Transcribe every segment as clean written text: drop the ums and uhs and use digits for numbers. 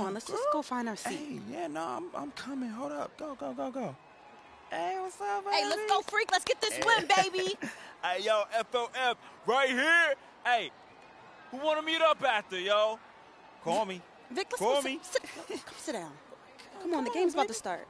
on, let's just go find our seat. Hey, yeah, no, I'm coming. Hold up. Go. Hey, what's up, baby? Hey, let's go, freak. Let's get this win, baby. Hey, yo, FOF, right here. Hey, who want to meet up after, yo? Call me. Vic, let's Call go me. Come sit down. Come on, the game's about to start.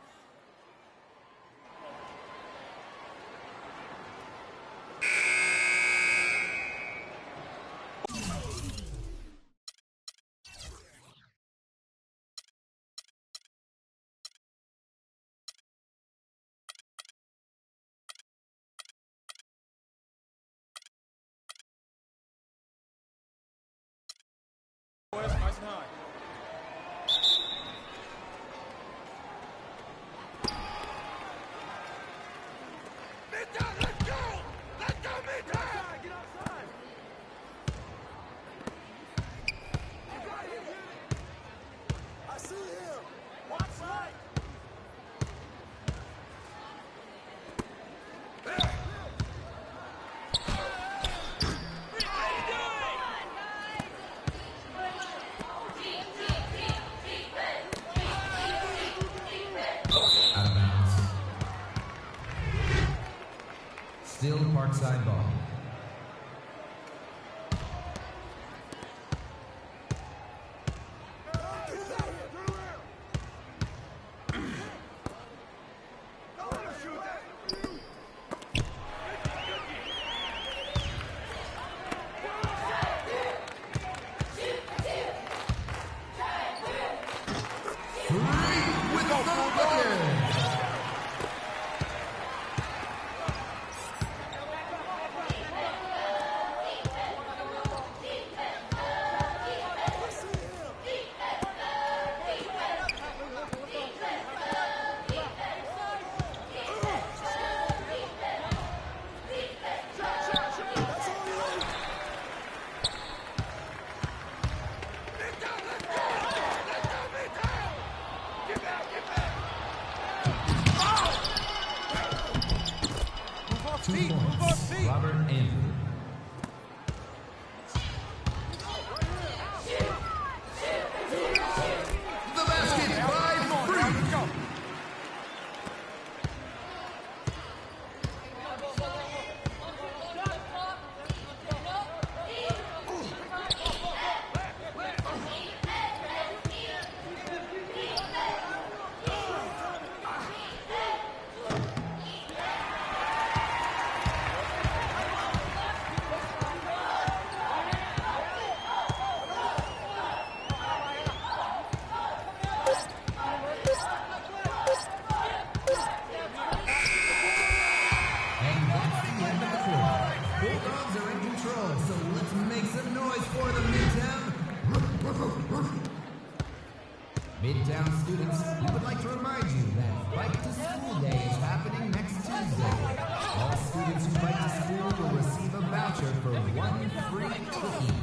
Nice and high. Out of bounds. Still Parkside ball. Robert Andrew. The basket by Freak. Midtown students, we would like to remind you that Bike to School Day is happening next Tuesday. All students who bike to school will receive a voucher for one free cookie.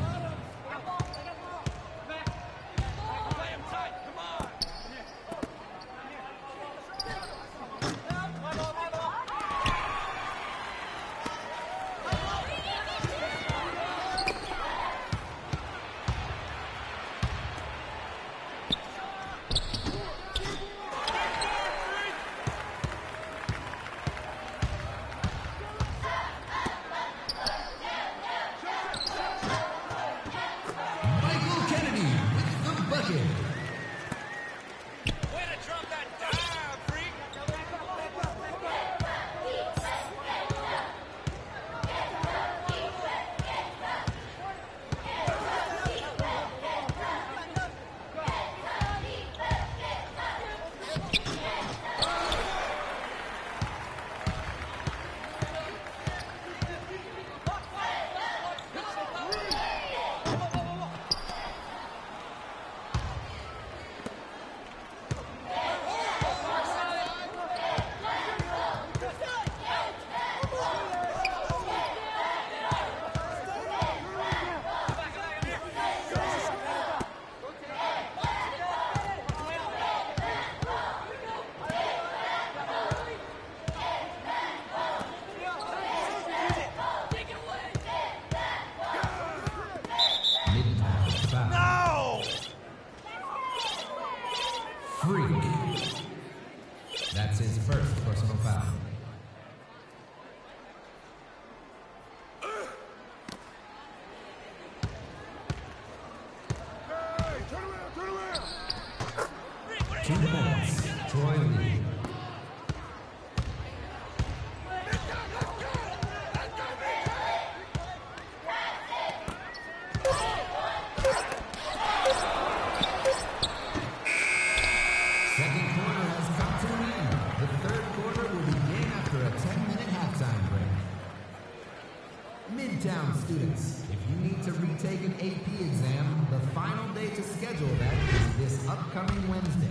Midtown students, if you need to retake an AP exam, the final day to schedule that is this upcoming Wednesday.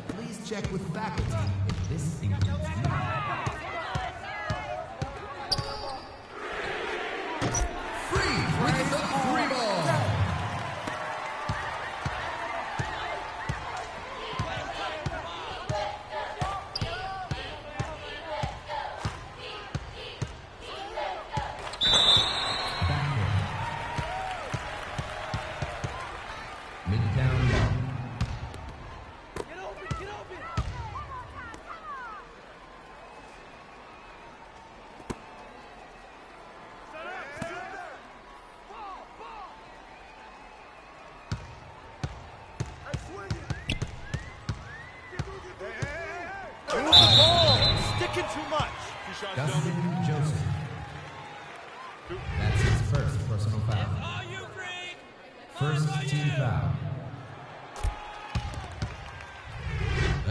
Please check with faculty if this includes you. Free with the free ball. Midtown ball. Sticking too much. Dustin Joseph. That's his first personal foul. First team foul.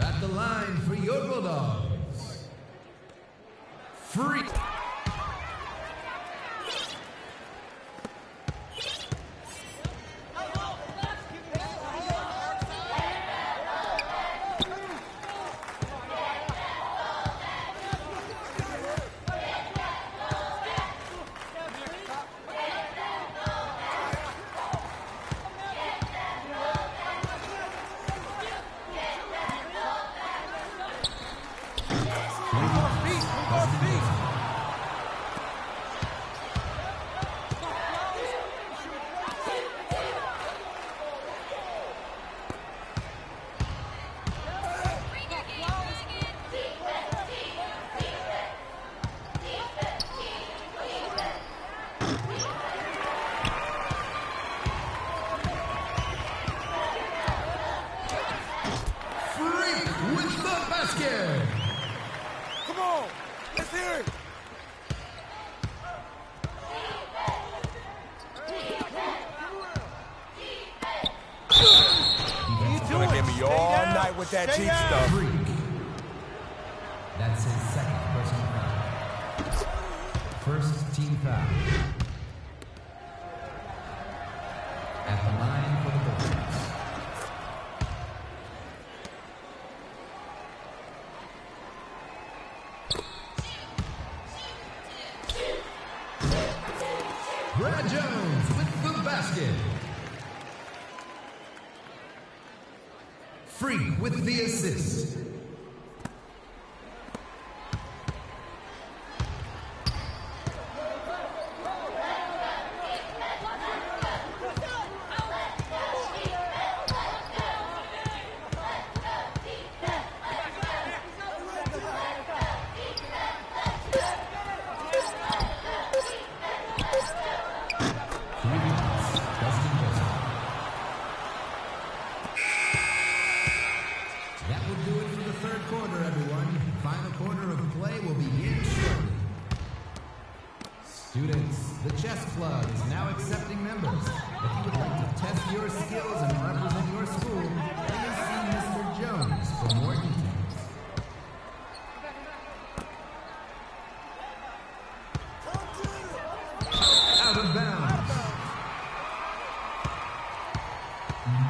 At the line for your Bulldogs. Free. Come on, let's hear it. He's gonna give me all night with that cheap stuff. Freak. That's his second personal foul. First team foul. At the line for the Bulldogs. Brad Jones with the basket. Freak with the assist. That will do it for the third quarter, everyone. Final quarter of play will begin shortly. Students, the chess club is now accepting members. If you would like to test your skills and represent your school, please see Mr. Jones for more details. Out of bounds.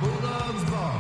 Bulldogs ball.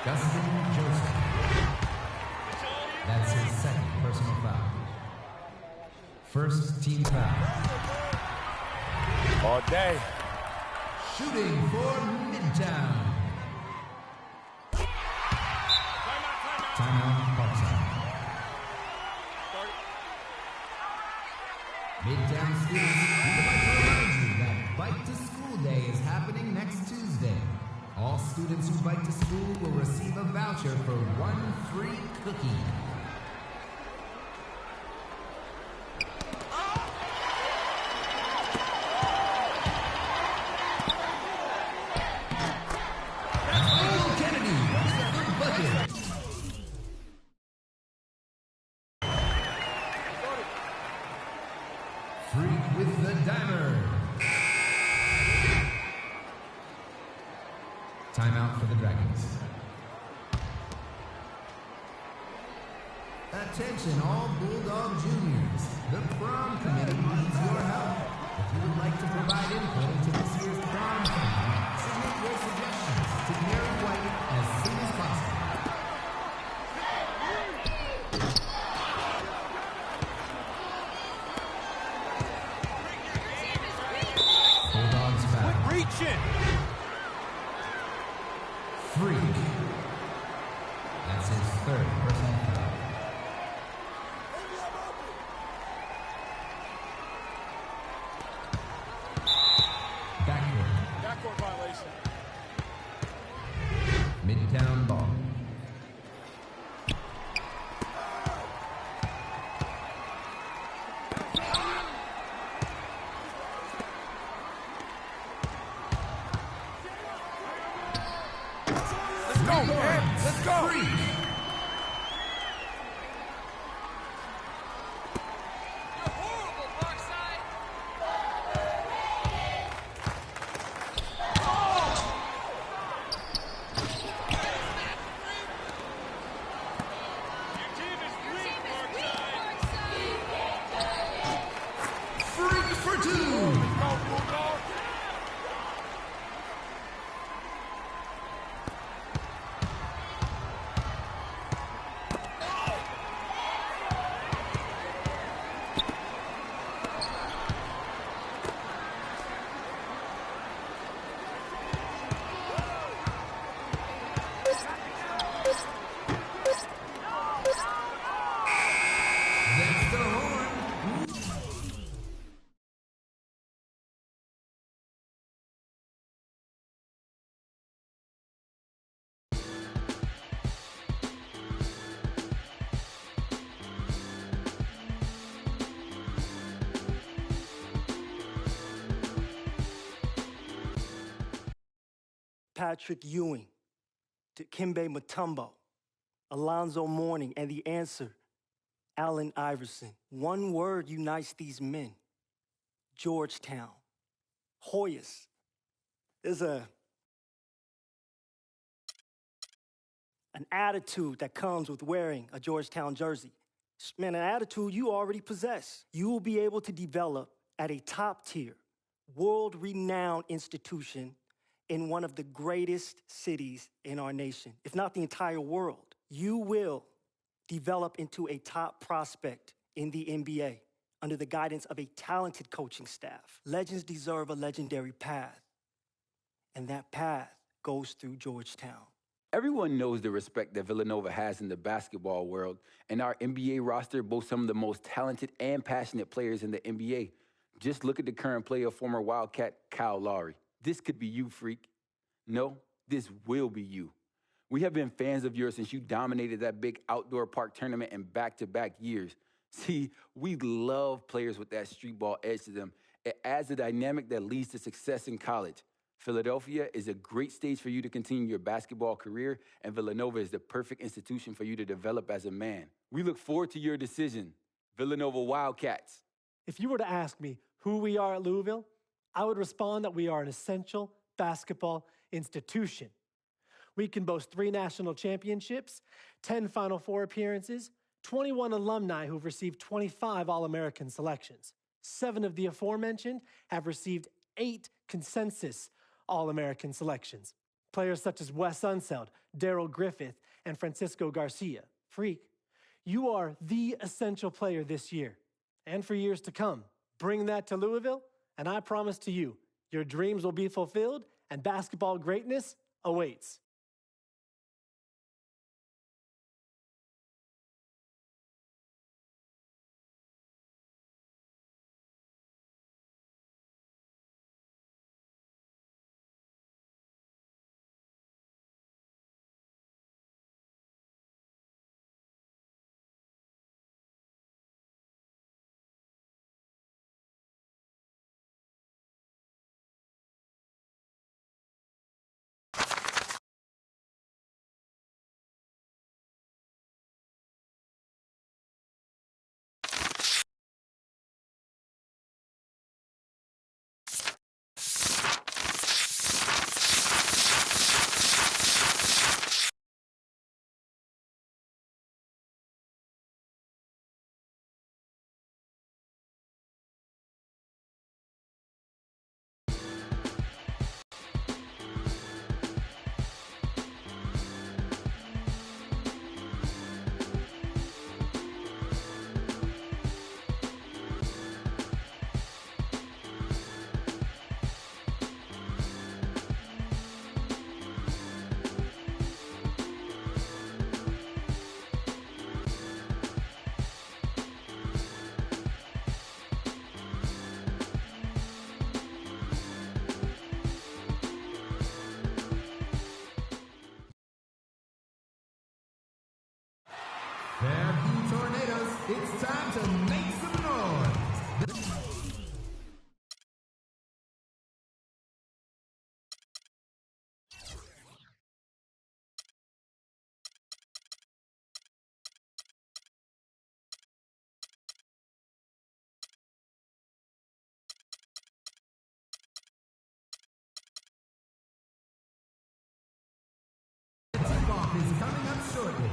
Dustin Joseph. That's his second personal foul. First team foul. All day. Shooting for Midtown. Timeout, Parkside. Midtown students, we would like to remind you that Bike to School Day is happening next Tuesday. All students students who bike to school will receive a voucher for one free cookie. Freak with the dimer. Timeout for the Dragons. Attention all Bulldog Juniors. The prom committee needs your help. If you would like to provide input into this year's prom theme, submit your suggestions to Gary White as soon as possible. Bulldogs foul. Quit reaching. Freak. That's his third personal foul. Backward. Backcourt violation. Midtown ball. Let's go, man. Let's go. Freak. Freak for two. That's the horn. Patrick Ewing, Dikembe Mutombo, Alonzo Mourning, and the answer, Allen Iverson. One word unites these men: Georgetown. Hoyas. There's an attitude that comes with wearing a Georgetown jersey. Man, an attitude you already possess. You will be able to develop at a top-tier, world-renowned institution in one of the greatest cities in our nation, if not the entire world. You will develop into a top prospect in the NBA under the guidance of a talented coaching staff. Legends deserve a legendary path, and that path goes through Georgetown. Everyone knows the respect that Villanova has in the basketball world, and our NBA roster boasts some of the most talented and passionate players in the NBA. Just look at the current player, former Wildcat Kyle Lowry. This could be you, Freak. No, this will be you. We have been fans of yours since you dominated that big outdoor park tournament in back-to-back years. See, we love players with that street ball edge to them. It adds a dynamic that leads to success in college. Philadelphia is a great stage for you to continue your basketball career, and Villanova is the perfect institution for you to develop as a man. We look forward to your decision. Villanova Wildcats. If you were to ask me who we are at Louisville, I would respond that we are an essential basketball institution. We can boast 3 national championships, 10 Final Four appearances, 21 alumni who've received 25 All-American selections. 7 of the aforementioned have received 8 consensus All-American selections. Players such as Wes Unseld, Darrell Griffith, and Francisco Garcia. Freak, you are the essential player this year and for years to come. Bring that to Louisville, and I promise to you, your dreams will be fulfilled and basketball greatness awaits. Fairview Tornadoes, it's time to make some noise. Tip-off is coming up shortly.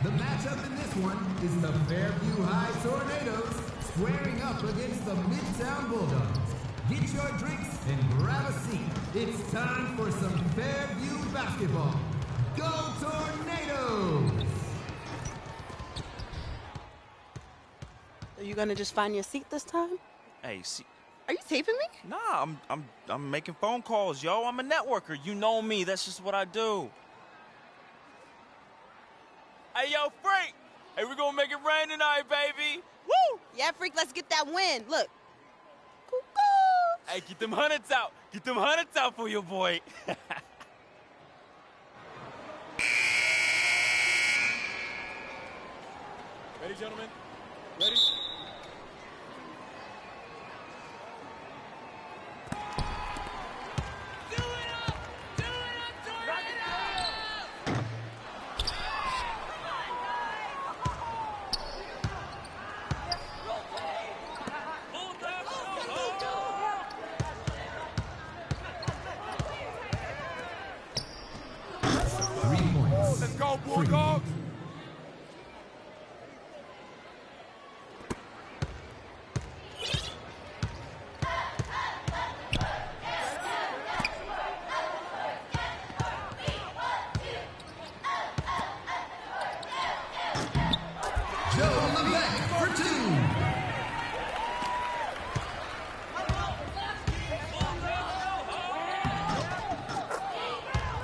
The matchup in this one is the Fairview High Tornadoes squaring up against the Midtown Bulldogs. Get your drinks and grab a seat. It's time for some Fairview basketball. Go Tornadoes! Are you gonna just find your seat this time? Hey, see, Are you taping me? nah, I'm making phone calls, yo. I'm a networker. You know me. That's just what I do. Hey, yo, Freak! Hey, we're gonna make it rain tonight, baby! Woo! Yeah, Freak, let's get that win. Look. Cuckoo. Hey, get them hundreds out! Get them hundreds out for your boy! Ready, gentlemen? Ready? Let's Go, Bulldogs!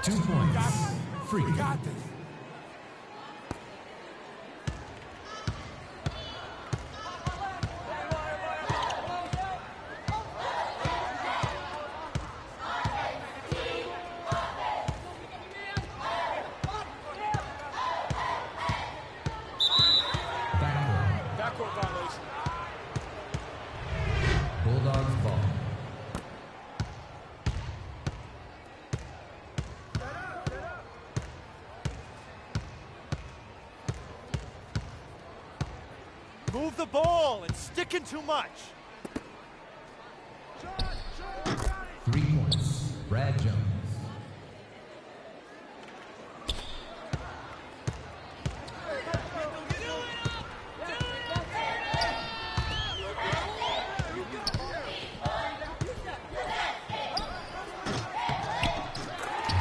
2 points. Free. Got this. Backcourt violation. Bulldogs ball. Move the ball. It's sticking too much. 3 points. Brad Jones.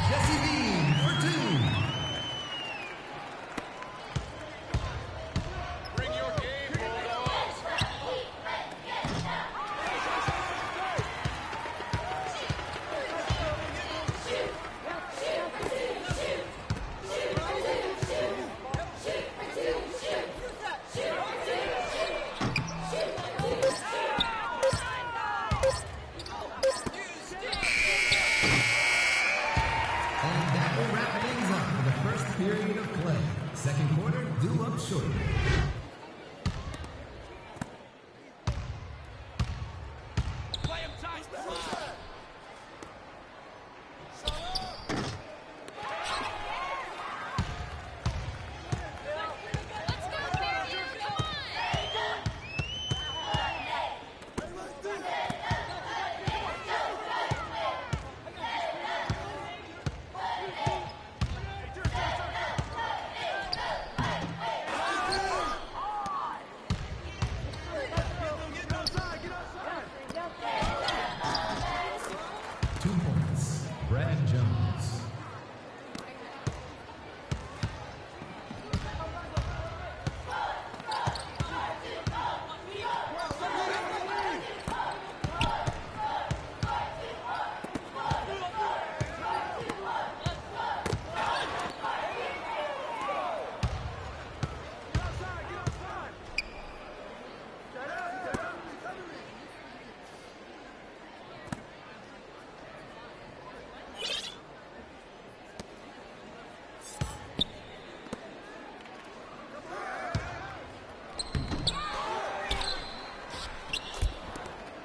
Jesse Bean for 2. Bring your game, Bulldogs. And that will wrap things up for the first period of play. Second quarter due up shortly.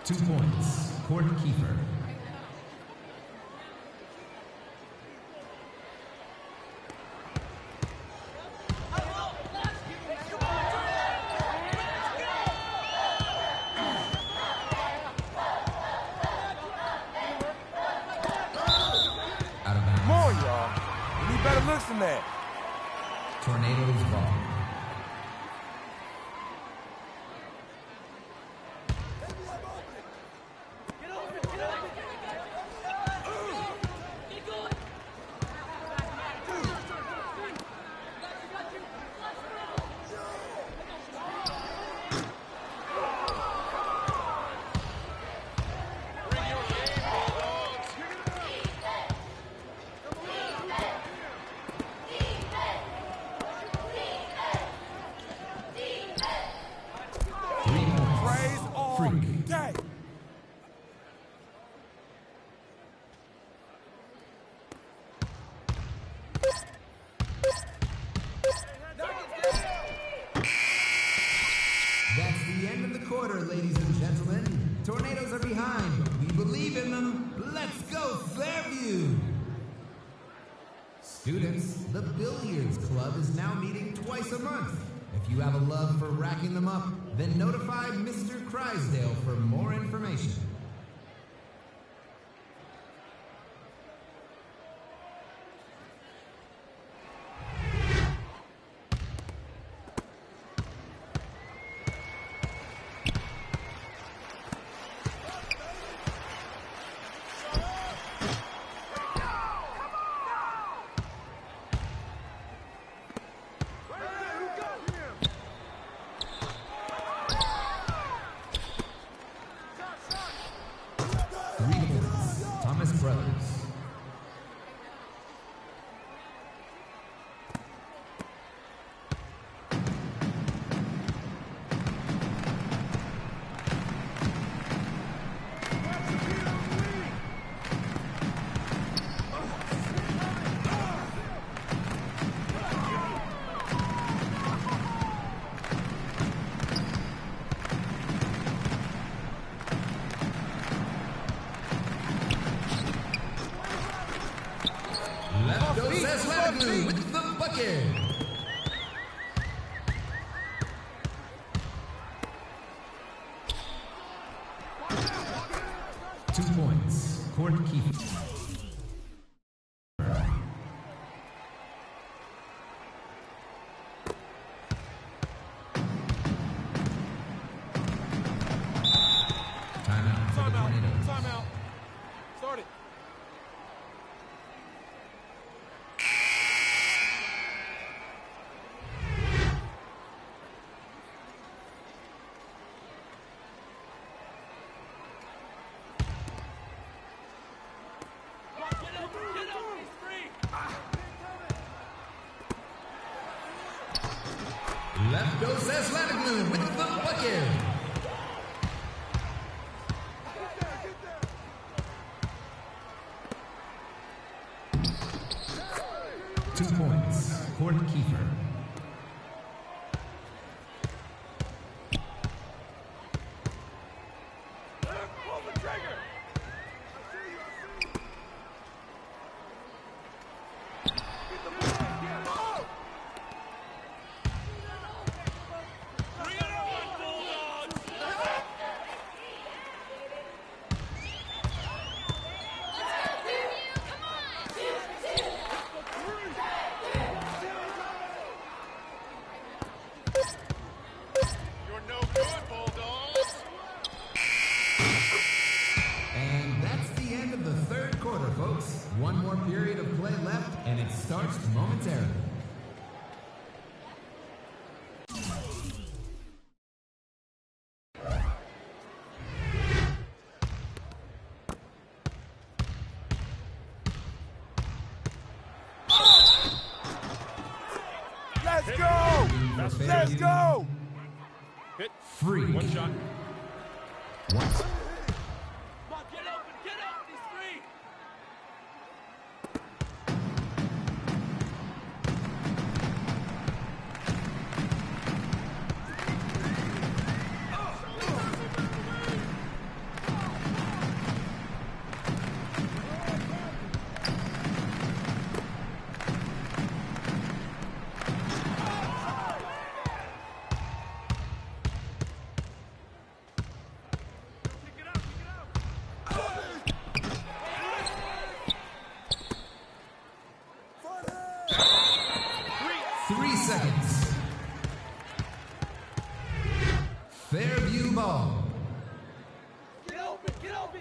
2 points, Court Kiefer. Come on, y'all. We need better looks than that. Tornadoes ball. Praise all day. That's the end of the quarter, ladies and gentlemen. Tornadoes are behind, but we believe in them. Let's go, Fairview! Students, the Billiards Club is now meeting twice a month. If you have a love for racking them up, then notify Mr. Crysdale for more information. Thomas Brothers. With the bucket. Two points, Court Kiefer. Timeout for the Tornadoes. Timeout. Start it. Left goes Aslanaglu with the bucket. Two points, Court Kiefer. And that's the end of the third quarter, folks. One more period of play left, and it starts momentarily. Let's go! Let's go! Hit. Free. One shot. One. Get open, he's free. seconds. Fairview ball. Get open, get open.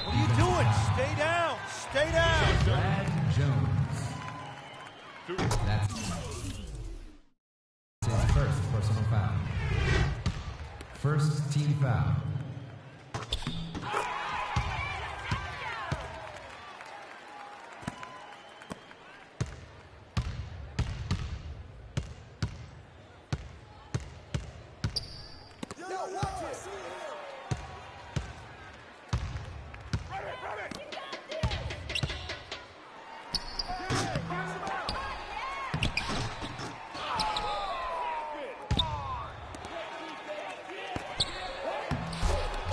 What are you doing? Stay down. Stay down. Brad Jones. That's his first personal foul. First team foul.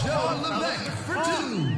John Levesque for two.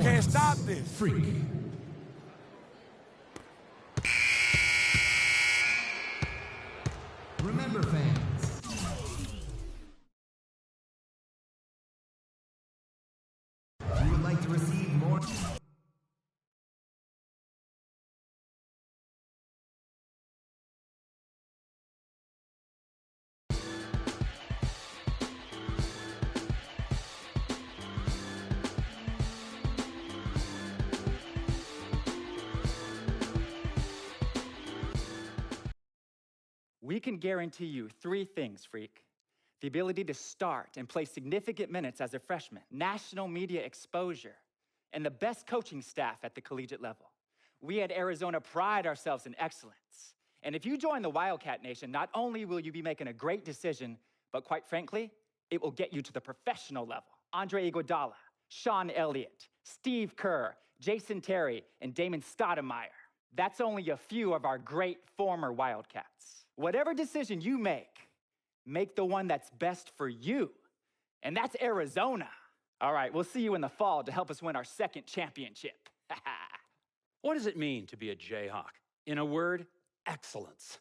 Can't stop this. Freak. Remember, fans, if you would like to receive more... We can guarantee you 3 things, Freak. The ability to start and play significant minutes as a freshman, national media exposure, and the best coaching staff at the collegiate level. We at Arizona pride ourselves in excellence. And if you join the Wildcat Nation, not only will you be making a great decision, but quite frankly, it will get you to the professional level. Andre Iguodala, Sean Elliott, Steve Kerr, Jason Terry, and Damon Stoudemire. That's only a few of our great former Wildcats. Whatever decision you make the one that's best for you. And that's Arizona. All right, we'll see you in the fall to help us win our 2nd championship. What does it mean to be a Jayhawk? In a word, excellence.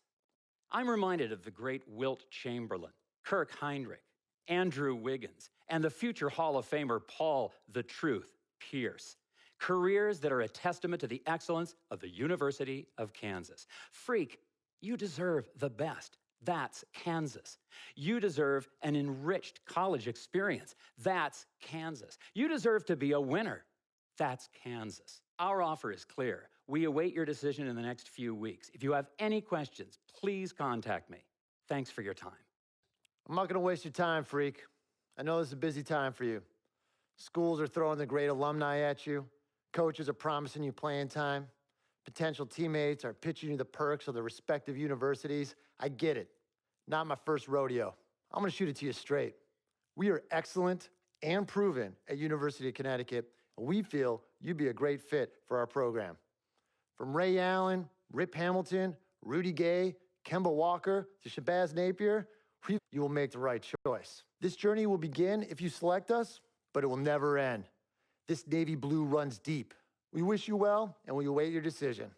I'm reminded of the great Wilt Chamberlain, Kirk Heinrich, Andrew Wiggins, and the future Hall of Famer Paul "The Truth" Pierce. Careers that are a testament to the excellence of the University of Kansas. Freak, you deserve the best. That's Kansas. You deserve an enriched college experience. That's Kansas. You deserve to be a winner. That's Kansas. Our offer is clear. We await your decision in the next few weeks. If you have any questions, please contact me. Thanks for your time. I'm not going to waste your time, Freak. I know this is a busy time for you. Schools are throwing the great alumni at you. Coaches are promising you playing time. Potential teammates are pitching you the perks of the respective universities. I get it. Not my first rodeo. I'm going to shoot it to you straight. We are excellent and proven at University of Connecticut, and we feel you'd be a great fit for our program. From Ray Allen, Rip Hamilton, Rudy Gay, Kemba Walker, to Shabazz Napier, you will make the right choice. This journey will begin if you select us, but it will never end. This navy blue runs deep. We wish you well, and we await your decision.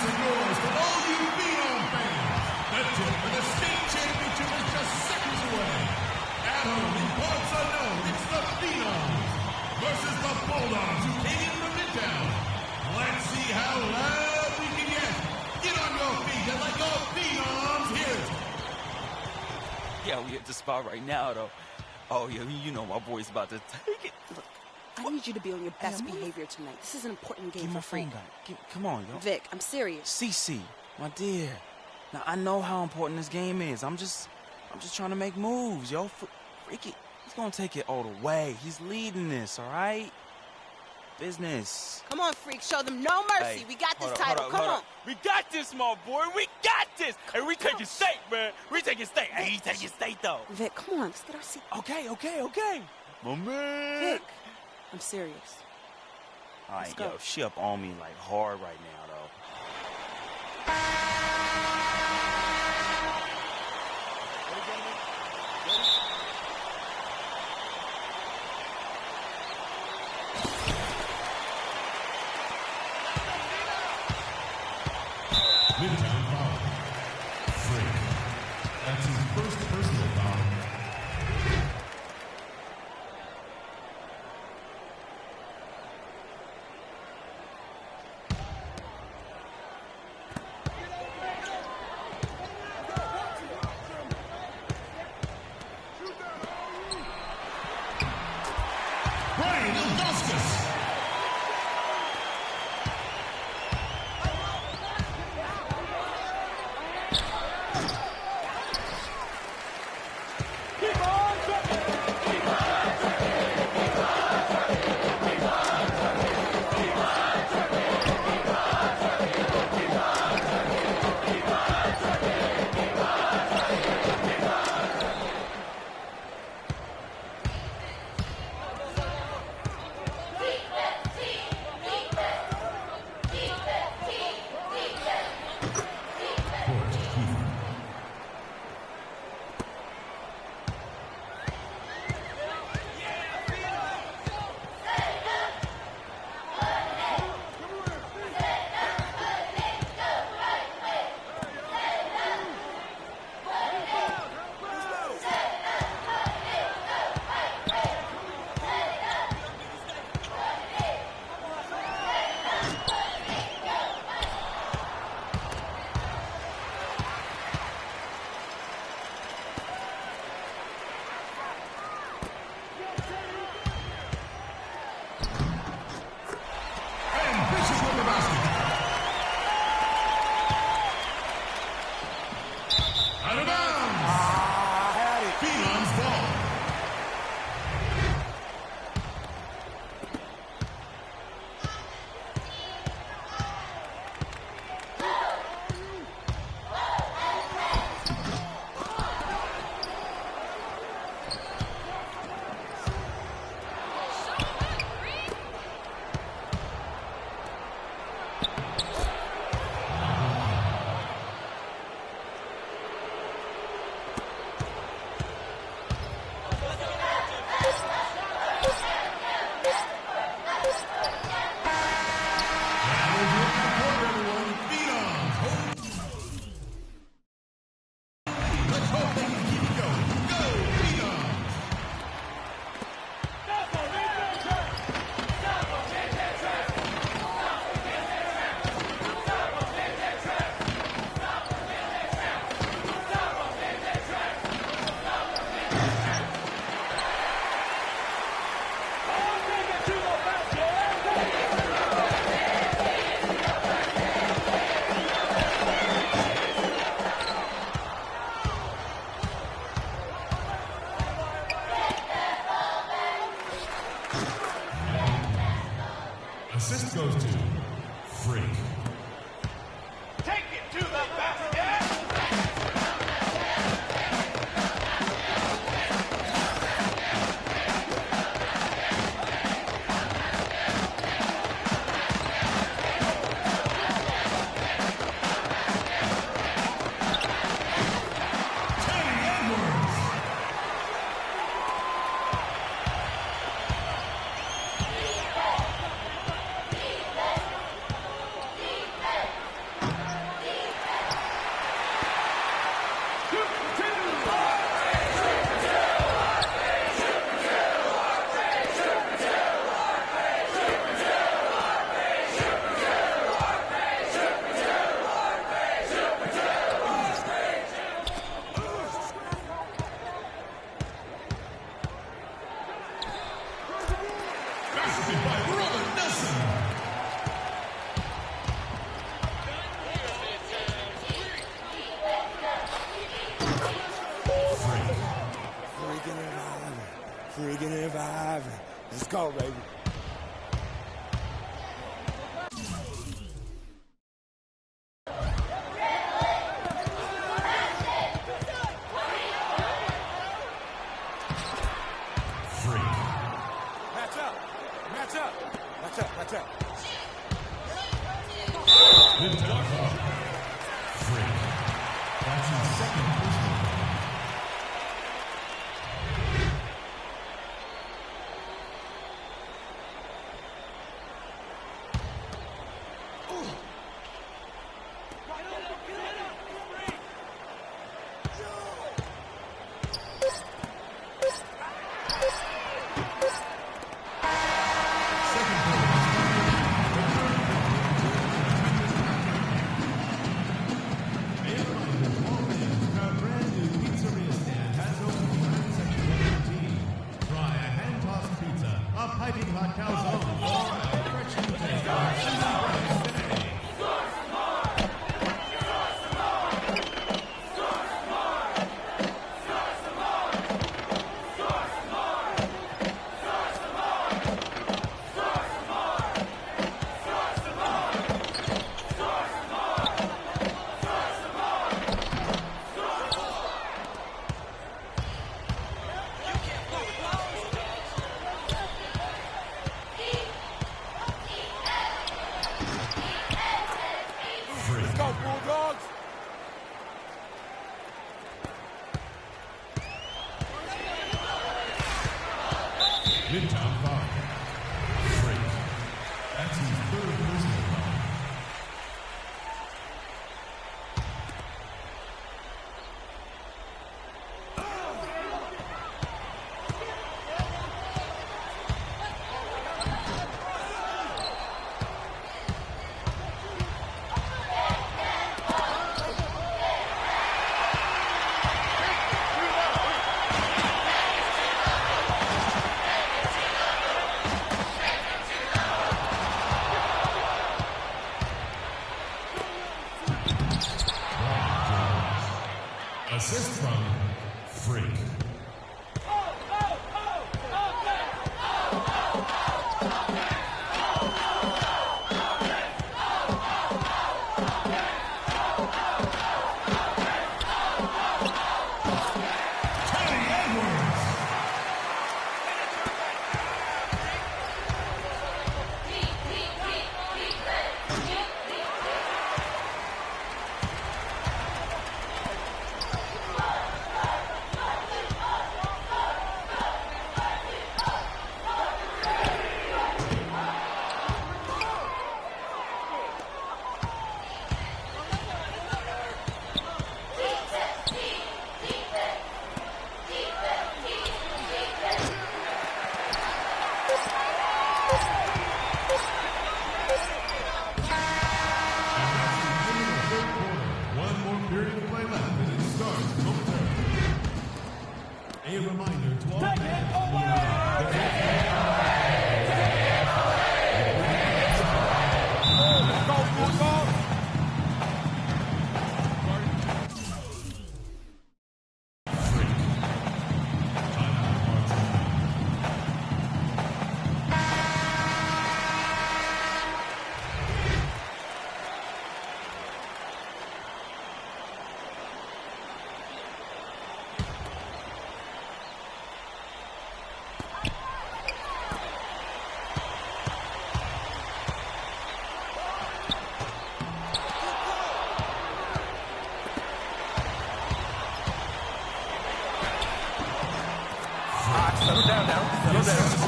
and yours for all you Phenom fans. The tip for the state championship is just seconds away. At home in parts unknown, it's the Phenoms versus the Bulldogs who came in from Midtown. Let's see how loud we can get. Get on your feet and let your Phenoms hear it. Yeah, we at the spot right now, though. Oh, yeah, you know my boy's about to take it. Look, I need you to be on your best behavior tonight. This is an important game Give for my Freak. phone back. Come on, yo. Vic, I'm serious. CC, my dear. Now, I know how important this game is. I'm just trying to make moves, yo. Freaky, he's gonna take it all the way. He's leading this, all right? Business. Come on, Freak. Show them no mercy. Hey, we got this hold title. up, Come hold on. up. We got this, my boy. We got this. Hey, we taking state, man. We taking state. Hey, he's taking state, though. Vic, come on. Let's get our seat. Okay. My man. Vic, I'm serious. All right, Let's go. yo, she up on me like hard right now, though. Midtown foul. Freak. That's his first personal foul. Brian Ilgauskas. Out of bounds. Had it. Phenom's ball. Assist goes to Freak. Take it to the basket. Teddy Edwards. Freaking if I haven't. Let's go, baby. Watch out. Good job. Free. That's his second personal foul. Midtown foul. Free. That's his third personal foul. Assist from Freak. A reminder to all fans. Let's go, football. Settle down now. Settle down.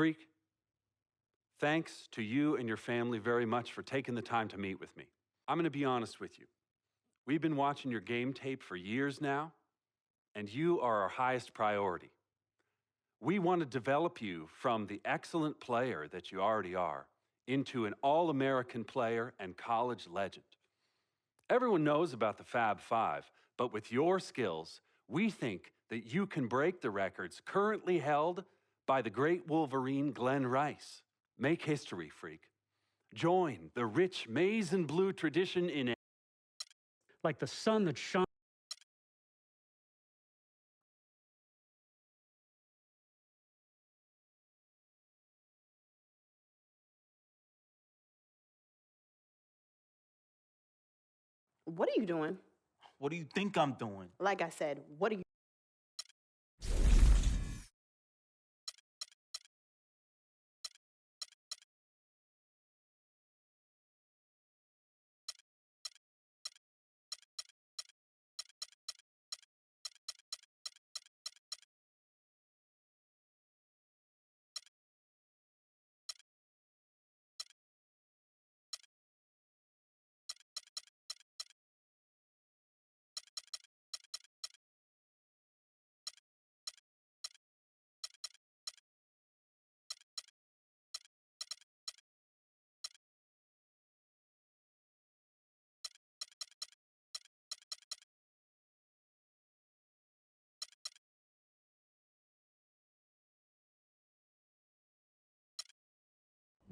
Freak, thanks to you and your family very much for taking the time to meet with me. I'm going to be honest with you. We've been watching your game tape for years now, and you are our highest priority. We want to develop you from the excellent player that you already are into an all-American player and college legend. Everyone knows about the Fab Five, but with your skills, we think that you can break the records currently held by the great Wolverine Glenn Rice. Make history, Freak. Join the rich maize and blue tradition in like the sun that shines. What are you doing? What do you think I'm doing? Like I said, what are you?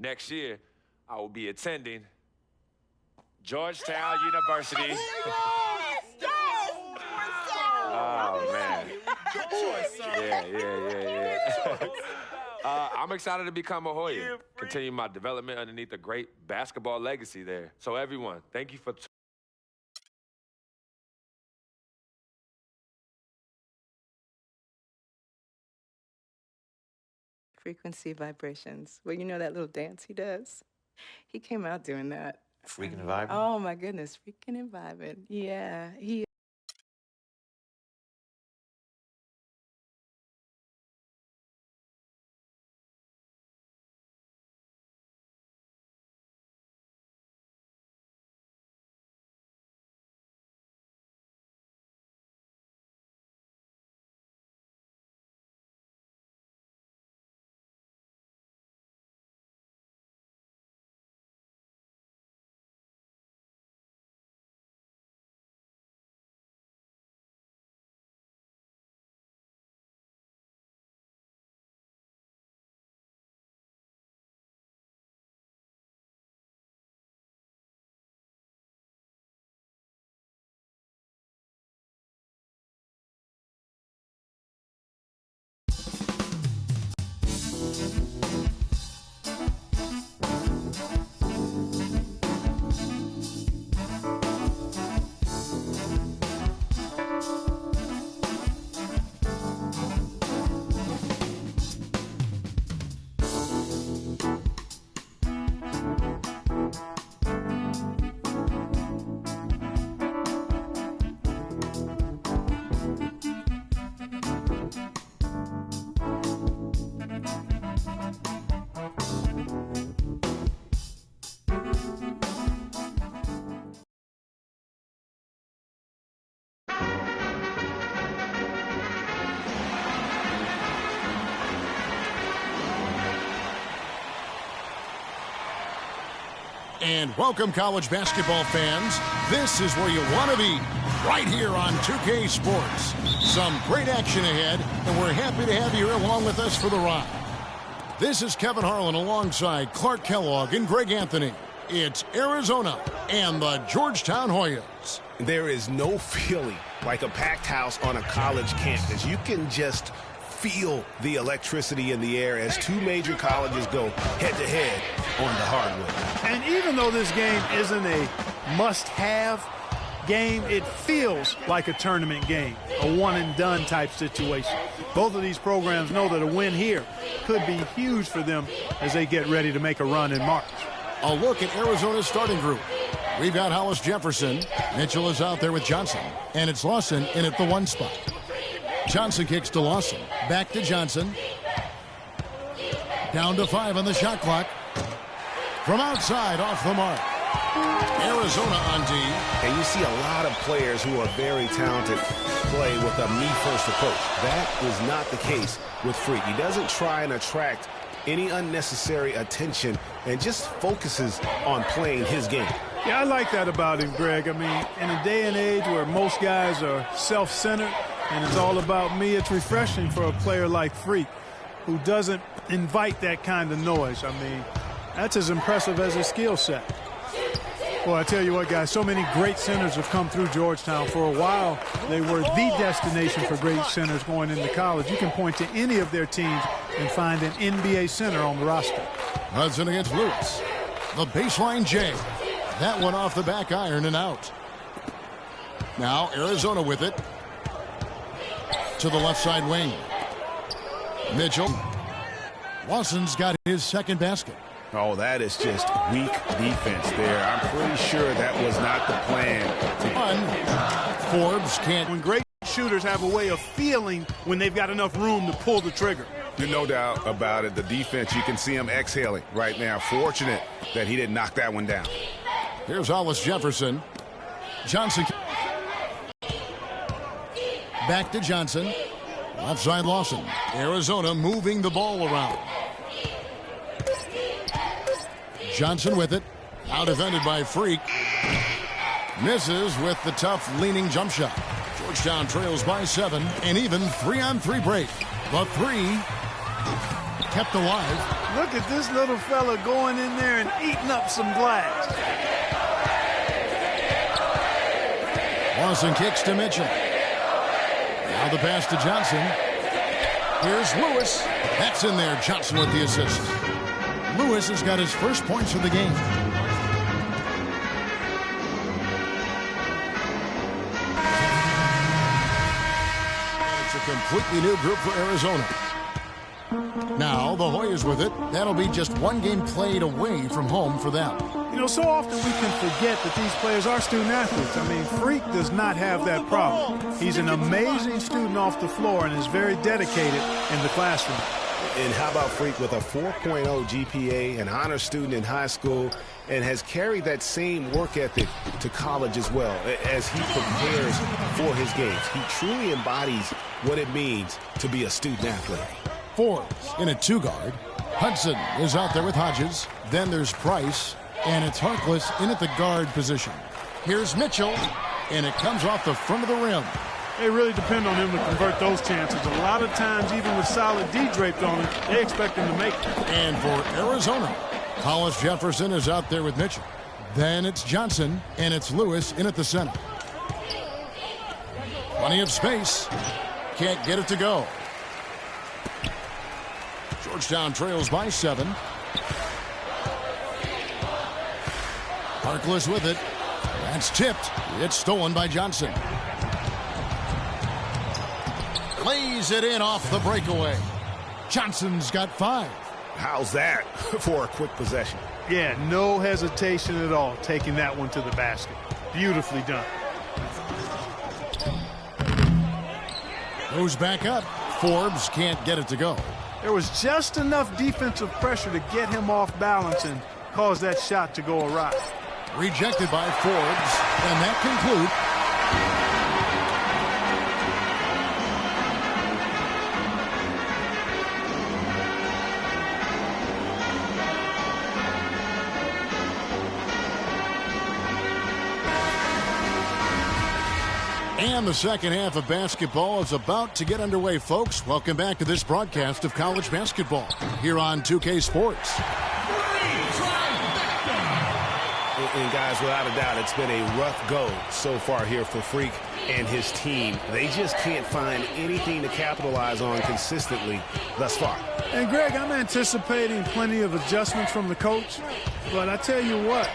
Next year, I will be attending Georgetown University. Oh, man. Good choice, son. Yeah. I'm excited to become a Hoya, continue my development underneath a great basketball legacy there. So everyone, thank you for Frequency vibrations. Well, you know that little dance he does? He came out doing that. Freaking and vibing? Oh my goodness, freaking and vibing. Yeah, he. And welcome, college basketball fans. This is where you want to be, right here on 2K Sports. Some great action ahead, and we're happy to have you here along with us for the ride. This is Kevin Harlan alongside Clark Kellogg and Greg Anthony. It's Arizona and the Georgetown Hoyas. There is no feeling like a packed house on a college campus. You can just feel the electricity in the air as two major colleges go head-to-head on the hardwood. And even though this game isn't a must-have game, it feels like a tournament game, a one-and-done type situation. Both of these programs know that a win here could be huge for them as they get ready to make a run in March. A look at Arizona's starting group. We've got Hollis Jefferson. Mitchell is out there with Johnson. And it's Lawson in at the 1 spot. Johnson kicks to Lawson. Back to Johnson. Down to 5 on the shot clock. From outside, off the mark. Arizona on D. And you see a lot of players who are very talented play with a me-first approach. That is not the case with Freak. He doesn't try and attract any unnecessary attention and just focuses on playing his game. Yeah, I like that about him, Greg. I mean, in a day and age where most guys are self-centered and it's all about me, it's refreshing for a player like Freak who doesn't invite that kind of noise. I mean, that's as impressive as his skill set. Well, I tell you what, guys, so many great centers have come through Georgetown. For a while, they were the destination for great centers going into college. You can point to any of their teams and find an NBA center on the roster. Hudson against Lewis. The baseline J. That one off the back iron and out. Now Arizona with it. To the left side wing. Mitchell. Lawson's got his second basket. Oh, that is just weak defense there. I'm pretty sure that was not the plan. Forbes can't. When great shooters have a way of feeling when they've got enough room to pull the trigger. No doubt about it. The defense, you can see him exhaling right now. Fortunate that he didn't knock that one down. Here's Hollis Jefferson. Johnson. Back to Johnson. Left side Lawson. Arizona moving the ball around. Johnson with it. Now defended by Freak. Misses with the tough leaning jump shot. Georgetown trails by 7. An even 3-on-3 break. The 3 kept alive. Look at this little fella going in there and eating up some glass. Lawson kicks to Mitchell. Now the pass to Johnson. Here's Lewis. That's in there. Johnson with the assist. Lewis has got his first points of the game. It's a completely new group for Arizona. Now the Hoyas with it. That'll be just one game played away from home for them. You know, so often we can forget that these players are student athletes. I mean, Freak does not have that problem. He's an amazing student off the floor and is very dedicated in the classroom. And how about Freak with a 4.0 GPA, an honor student in high school, and has carried that same work ethic to college as well as he prepares for his games. He truly embodies what it means to be a student athlete. Forbes in a 2-guard. Hudson is out there with Hodges. Then there's Price, and it's Harkless in at the guard position. Here's Mitchell, and it comes off the front of the rim. They really depend on him to convert those chances. A lot of times, even with solid D draped on him, they expect him to make it. And for Arizona, Hollis Jefferson is out there with Mitchell. Then it's Johnson, and it's Lewis in at the center. Plenty of space. Can't get it to go. Georgetown trails by 7. Harkless with it. That's tipped. It's stolen by Johnson. Lays it in off the breakaway. Johnson's got 5. How's that for a quick possession? Yeah, no hesitation at all taking that one to the basket. Beautifully done. Goes back up. Forbes can't get it to go. There was just enough defensive pressure to get him off balance and cause that shot to go awry. Rejected by Forbes, and that concludes. And the second half of basketball is about to get underway, folks. Welcome back to this broadcast of college basketball here on 2K Sports. And guys, without a doubt, it's been a rough go so far here for Freak and his team. They just can't find anything to capitalize on consistently thus far. And Greg, I'm anticipating plenty of adjustments from the coach. But I tell you what,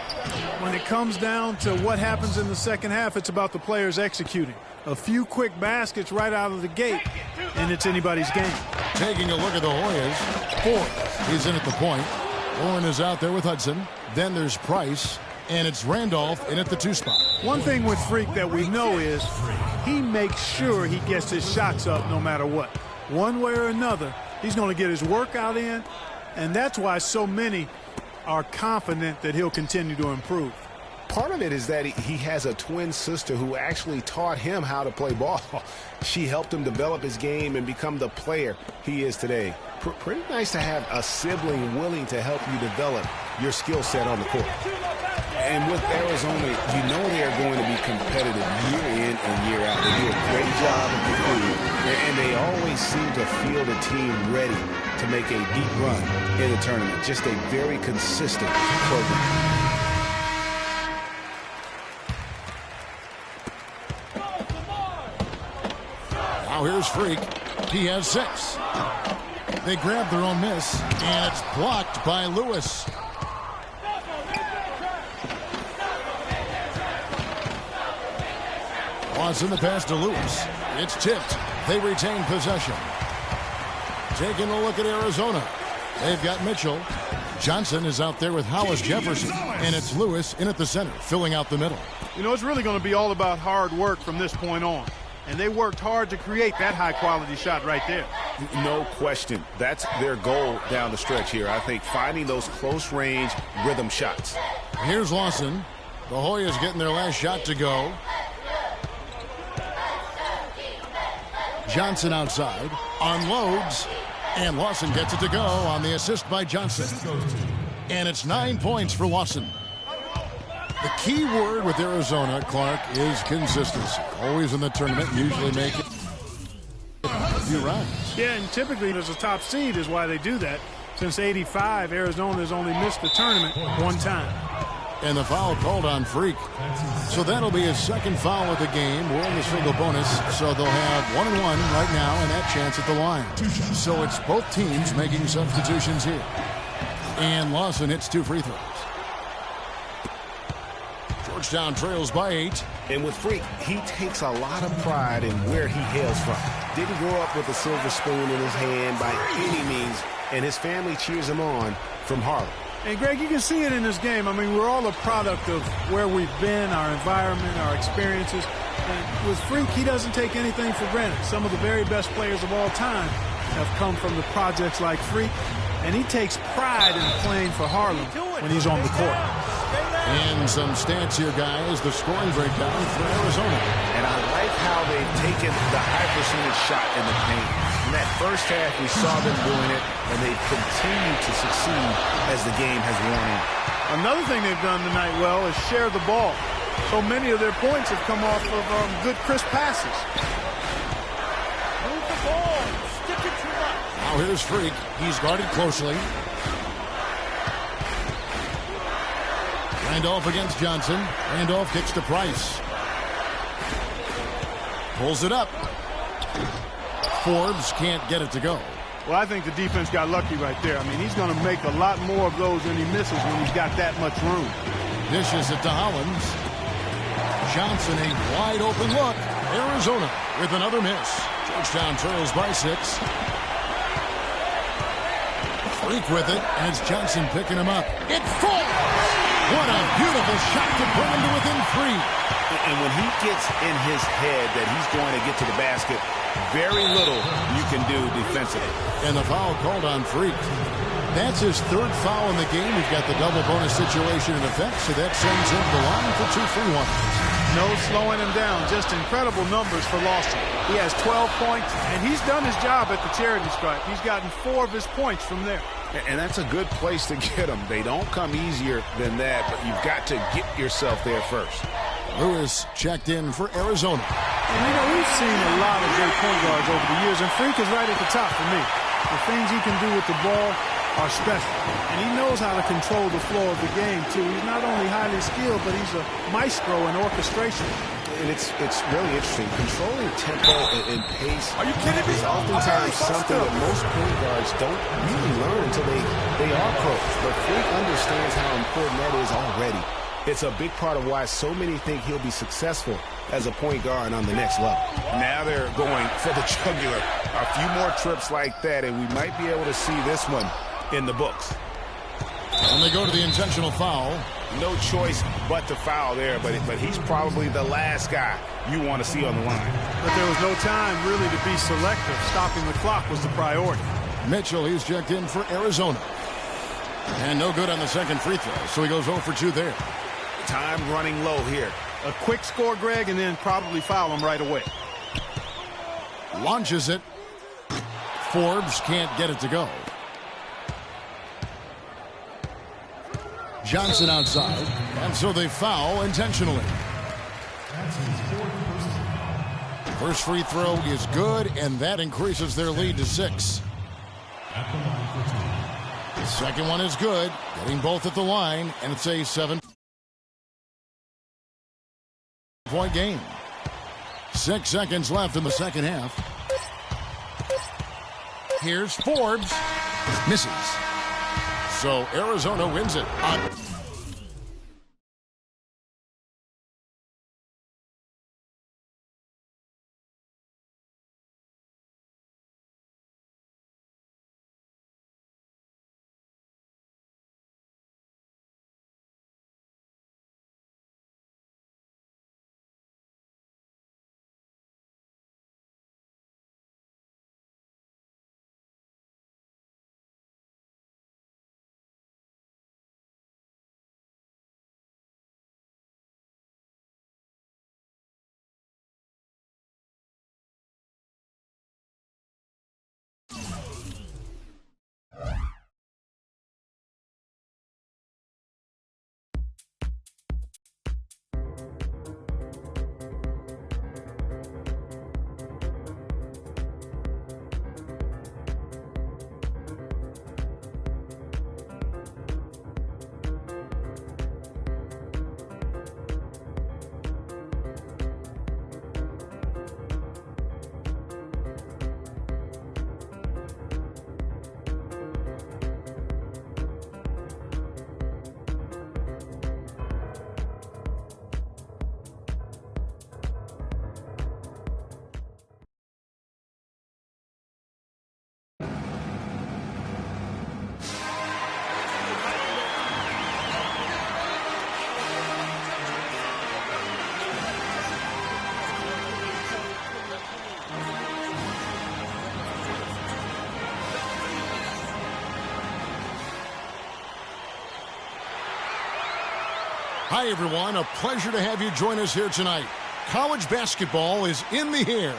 when it comes down to what happens in the second half, it's about the players executing. A few quick baskets right out of the gate, and it's anybody's game. Taking a look at the Hoyas. Forbes, he's in at the point. Warren is out there with Hudson. Then there's Price, and it's Randolph in at the 2 spot. One thing with Freak that we know is he makes sure he gets his shots up no matter what. One way or another, he's going to get his workout in, And that's why so many are confident that he'll continue to improve. Part of it is that he has a twin sister who actually taught him how to play ball. She helped him develop his game and become the player he is today. Pretty nice to have a sibling willing to help you develop your skill set on the court. And with Arizona, you know they are going to be competitive year in and year out. They do a great job of recruiting, and they always seem to feel the team ready to make a deep run in the tournament. Just a very consistent program. Now here's Freak. He has 6. They grab their own miss, and it's blocked by Lewis. Lawson the pass to Lewis. It's tipped. They retain possession. Taking a look at Arizona. They've got Mitchell. Johnson is out there with Hollis Jefferson. And it's Lewis in at the center, filling out the middle. You know, it's really going to be all about hard work from this point on. And they worked hard to create that high-quality shot right there. No question. That's their goal down the stretch here. I think finding those close-range rhythm shots. Here's Lawson. The Hoyas getting their last shot to go. Johnson outside. Unloads. And Lawson gets it to go on the assist by Johnson. And it's 9 points for Lawson. The key word with Arizona, Clark, is consistency. Always in the tournament, usually make it a few rounds. Yeah, and typically there's a top seed is why they do that. Since '85, Arizona has only missed the tournament one time. And the foul called on Freak. So that'll be his second foul of the game. We're in the single bonus, so they'll have 1-1 right now and that chance at the line. So it's both teams making substitutions here. And Lawson hits 2 free throws. Georgetown trails by 8. And with Freak, he takes a lot of pride in where he hails from. Didn't grow up with a silver spoon in his hand by any means, and his family cheers him on from Harlem. And, Greg, you can see it in this game. I mean, we're all a product of where we've been, our environment, our experiences. And with Freak, he doesn't take anything for granted. Some of the very best players of all time have come from the projects like Freak, and he takes pride in playing for Harlem when he's on the court. And some stats here, guys. The scoring breakdown for Arizona. And I like how they've taken the high percentage shot in the paint. In that first half, we saw them doing it, and they've continued to succeed as the game has worn on. Another thing they've done tonight well is share the ball. So many of their points have come off of good, crisp passes. Move the ball. Stick it too much. Now here's Freak. He's guarded closely. Randolph against Johnson. Randolph kicks to Price. Pulls it up. Forbes can't get it to go. Well, I think the defense got lucky right there. I mean, he's going to make a lot more of those than he misses when he's got that much room. Dishes it to Hollins. Johnson, a wide open look. Arizona with another miss. Georgetown trails by 6. Freak with it, and it's Johnson picking him up. It falls! What a beautiful shot to bring him to within 3. And when he gets in his head that he's going to get to the basket, very little you can do defensively. And the foul called on Freak. That's his 3rd foul in the game. We've got the double bonus situation in effect, so that sends him to the line for 2 free ones. No slowing him down. Just incredible numbers for Lawson. He has 12 points, and he's done his job at the charity stripe. He's gotten 4 of his points from there. And that's a good place to get them. They don't come easier than that, but you've got to get yourself there first. Lewis checked in for Arizona. And, you know, we've seen a lot of great point guards over the years, and Freak is right at the top for me. The things he can do with the ball are special. And he knows how to control the flow of the game, too. He's not only highly skilled, but he's a maestro in orchestration. And it's really interesting. Controlling tempo and pace is oftentimes something that most point guards don't really learn until they are pros. But Freak understands how important that is already. It's a big part of why so many think he'll be successful as a point guard on the next level. Now they're going for the jugular. A few more trips like that, and we might be able to see this one in the books. And they go to the intentional foul. No choice but to foul there, but he's probably the last guy you want to see on the line. But there was no time really to be selective. Stopping the clock was the priority. Mitchell, he's checked in for Arizona. And no good on the second free throw, so he goes 0 for 2 there. Time running low here. A quick score, Greg, and then probably foul him right away. Launches it. Forbes can't get it to go. Johnson outside, and so they foul intentionally. First free throw is good, and that increases their lead to 6. The second one is good, getting both at the line, and it's a 7-point game. 6 seconds left in the second half. Here's Forbes. Misses. So Arizona wins it. Hi, everyone. A pleasure to have you join us here tonight. College basketball is in the air,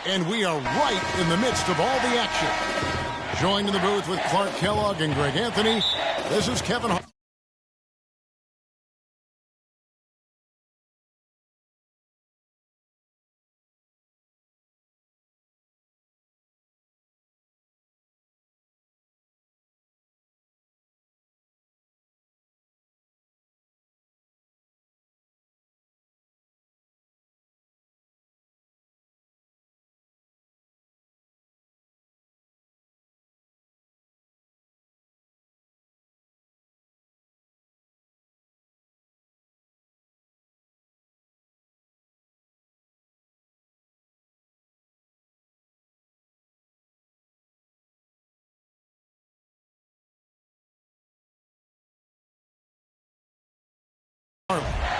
and we are right in the midst of all the action. Joined in the booth with Clark Kellogg and Greg Anthony, this is Kevin Hart.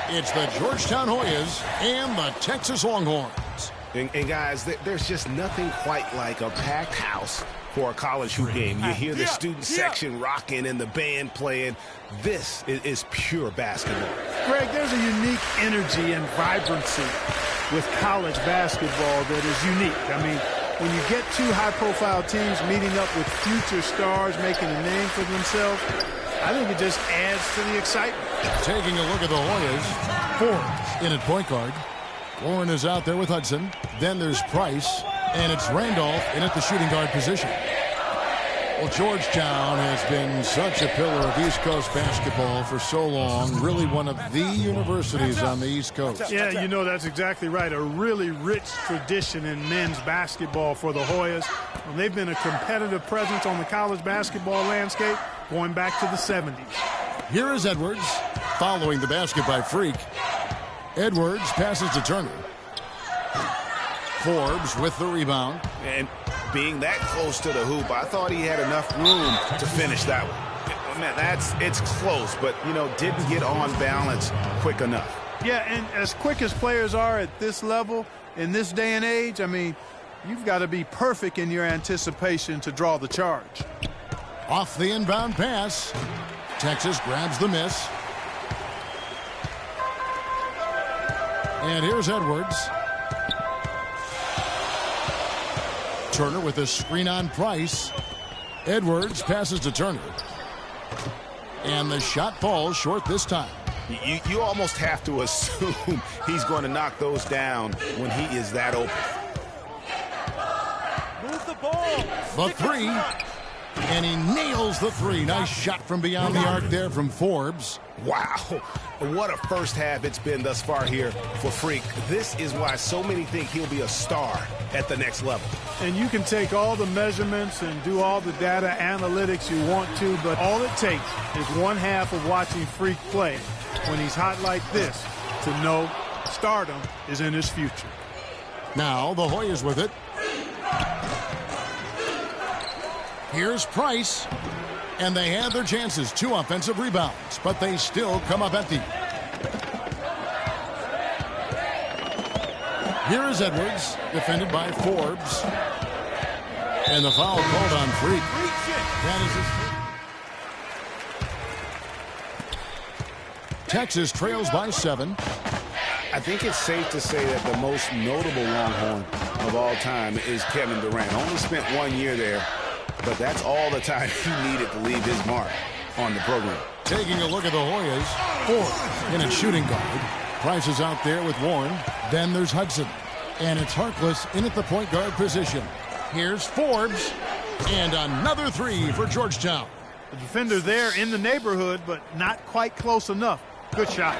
It's the Georgetown Hoyas and the Texas Longhorns. And guys, there's just nothing quite like a packed house for a college hoop game. You hear the student section rocking and the band playing. This is pure basketball. Greg, there's a unique energy and vibrancy with college basketball that is unique. I mean, when you get two high-profile teams meeting up with future stars making a name for themselves, I think it just adds to the excitement. Taking a look at the Hoyas, Forbes in at point guard. Warren is out there with Hudson. Then there's Price, and it's Randolph in at the shooting guard position. Well, Georgetown has been such a pillar of East Coast basketball for so long, really one of the universities on the East Coast. Yeah, you know, that's exactly right. A really rich tradition in men's basketball for the Hoyas. And they've been a competitive presence on the college basketball landscape going back to the 70s. Here is Edwards following the basket by Freak. Edwards passes to Turner. Forbes with the rebound. And being that close to the hoop, I thought he had enough room to finish that one. Man, it's close, but, you know, didn't get on balance quick enough. Yeah, and as quick as players are at this level, in this day and age, I mean, you've got to be perfect in your anticipation to draw the charge. Off the inbound pass. Texas grabs the miss. And here's Edwards. Turner with a screen on Price. Edwards passes to Turner. And the shot falls short this time. You almost have to assume he's going to knock those down when he is that open. Move the ball. The three. And he nails the three. Nice shot from beyond the arc there from Forbes. Wow. What a first half it's been thus far here for Freak. This is why so many think he'll be a star at the next level. And you can take all the measurements and do all the data analytics you want to, but all it takes is one half of watching Freak play when he's hot like this to know stardom is in his future. Now the Hoyas with it. Here's Price. And they had their chances. 2 offensive rebounds, but they still come up empty. Here is Edwards, defended by Forbes. And the foul called on Freak. That is his... Texas trails by 7. I think it's safe to say that the most notable Longhorn of all time is Kevin Durant. Only spent 1 year there, but that's all the time he needed to leave his mark on the program. Taking a look at the Hoyas. Ford in a shooting guard. Price is out there with Warren. Then there's Hudson. And it's Harkless in at the point guard position. Here's Forbes. And another 3 for Georgetown. The defender there in the neighborhood, but not quite close enough. Good shot.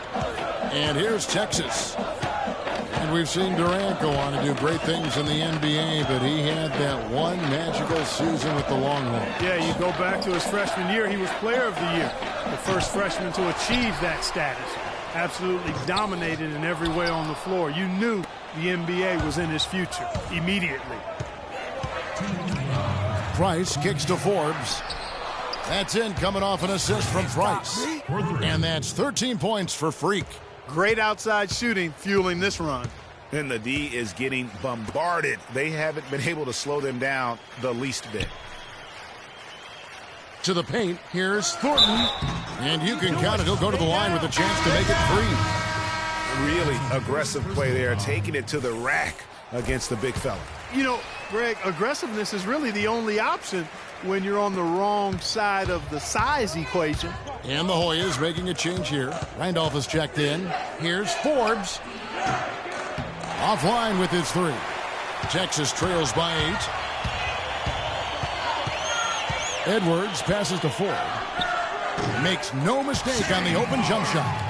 And here's Texas. And we've seen Durant go on to do great things in the NBA, but he had that one magical season with the Longhorns. Yeah, you go back to his freshman year, he was player of the year. The first freshman to achieve that status. Absolutely dominated in every way on the floor. You knew the NBA was in his future immediately. Price kicks to Forbes. That's in, coming off an assist from Price. And that's 13 points for Freak. Great outside shooting fueling this run. And the D is getting bombarded. They haven't been able to slow them down the least bit. To the paint, here's Thornton. And you can count it. He'll go to the line with a chance to make it 3. Really aggressive play there, taking it to the rack against the big fella. You know, Greg, aggressiveness is really the only option when you're on the wrong side of the size equation. And the Hoyas making a change here. Randolph is checked in. Here's Forbes. Offline with his 3. Texas trails by 8. Edwards passes to Ford. Makes no mistake on the open jump shot.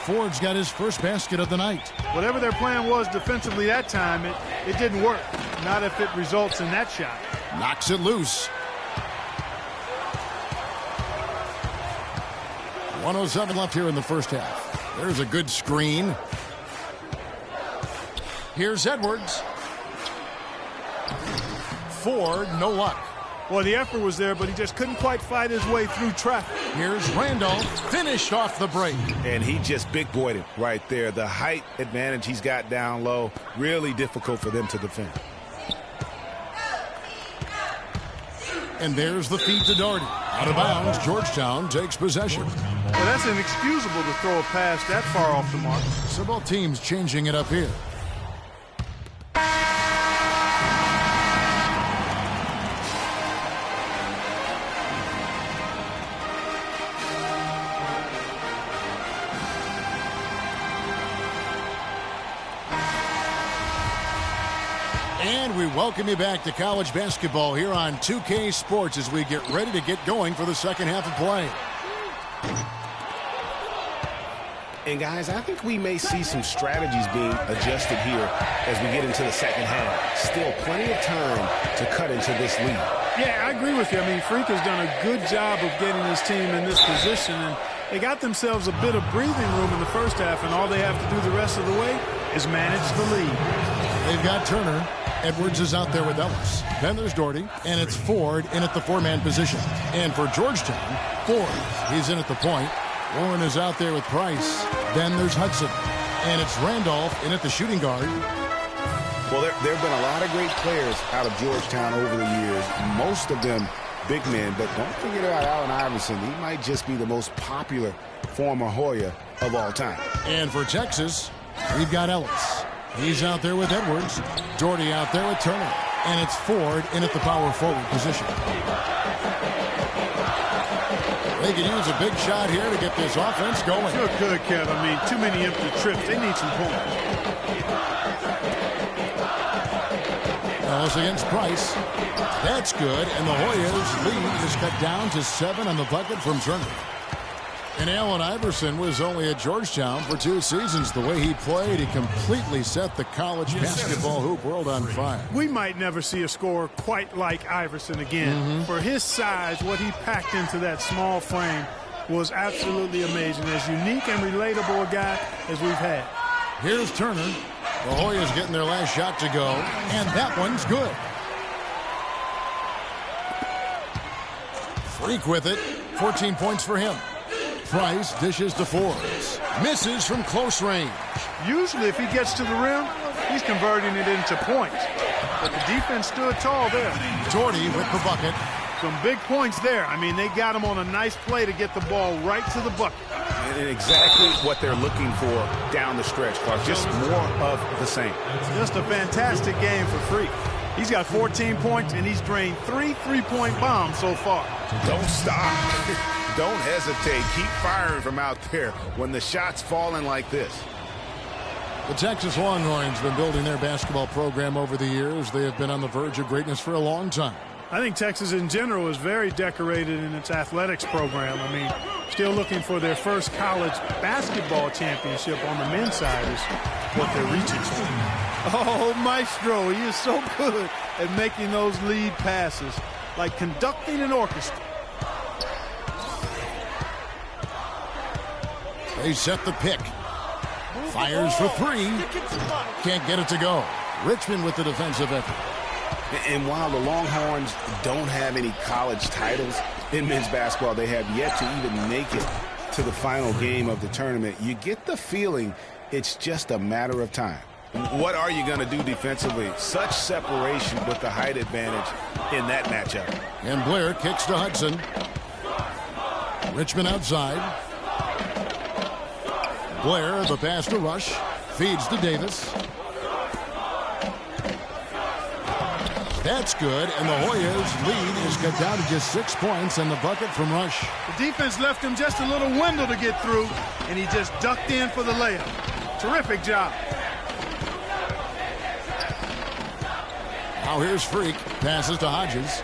Ford's got his first basket of the night. Whatever their plan was defensively that time, it didn't work. Not if it results in that shot. Knocks it loose. 1:07 left here in the first half. There's a good screen. Here's Edwards. Ford, no luck. Well, the effort was there, but he just couldn't quite fight his way through traffic. Here's Randolph, finished off the break. And he just big-boyed it right there. The height advantage he's got down low, really difficult for them to defend. And there's the feed to Doherty. Out of bounds, Georgetown takes possession. Well, that's inexcusable to throw a pass that far off the mark. So both teams changing it up here. And we welcome you back to college basketball here on 2K Sports as we get ready to get going for the second half of play. And guys, I think we may see some strategies being adjusted here as we get into the second half. Still plenty of time to cut into this lead. Yeah, I agree with you. I mean, Freak has done a good job of getting his team in this position, and they got themselves a bit of breathing room in the first half, and all they have to do the rest of the way is manage the lead. They've got Turner. Edwards is out there with Ellis. Then there's Doherty, and it's Ford in at the 4-man position. And for Georgetown, Ford, he's in at the point. Warren is out there with Price. Then there's Hudson. And it's Randolph in at the shooting guard. Well, there have been a lot of great players out of Georgetown over the years. Most of them big men, but don't forget about Allen Iverson. He might just be the most popular former Hoya of all time. And for Texas, we've got Ellis. He's out there with Edwards. Doherty out there with Turner. And it's Ford in at the power forward position. They could use a big shot here to get this offense going. Sure could, Kev. I mean, too many empty trips. They need some points. Ellis against Price. That's good. And the Hoyas' lead is cut down to 7 on the bucket from Turner. And Allen Iverson was only at Georgetown for 2 seasons. The way he played, he completely set the college basketball hoop world on fire. We might never see a scorer quite like Iverson again. For his size, what he packed into that small frame was absolutely amazing. As unique and relatable a guy as we've had. Here's Turner. The Hoyas getting their last shot to go, and that one's good. Freak with it. 14 points for him. Price dishes to Forbes. Misses from close range. Usually if he gets to the rim, he's converting it into points. But the defense stood tall there. Doherty with the bucket. Some big points there. I mean, they got him on a nice play to get the ball right to the bucket. And exactly what they're looking for down the stretch, Clark. Just more of the same. Just a fantastic game for Freak. He's got 14 points, and he's drained 3 3-point bombs so far. Don't stop. Don't hesitate. Keep firing from out there when the shot's falling like this. The Texas Longhorns have been building their basketball program over the years. They have been on the verge of greatness for a long time. I think Texas in general is very decorated in its athletics program. I mean, still looking for their first college basketball championship on the men's side is what they're reaching for. Oh, Maestro, he is so good at making those lead passes, like conducting an orchestra. They set the pick. Fires for 3. Can't get it to go. Richmond with the defensive effort. And while the Longhorns don't have any college titles in men's basketball, they have yet to even make it to the final game of the tournament. You get the feeling it's just a matter of time. What are you going to do defensively? Such separation with the height advantage in that matchup. And Blair kicks to Hudson. Richmond outside. Blair, the pass to Rush. Feeds to Davis. That's good, and the Hoyas' lead is cut down to just 6 points and the bucket from Rush. The defense left him just a little window to get through, and he just ducked in for the layup. Terrific job. Now here's Freak. Passes to Hodges.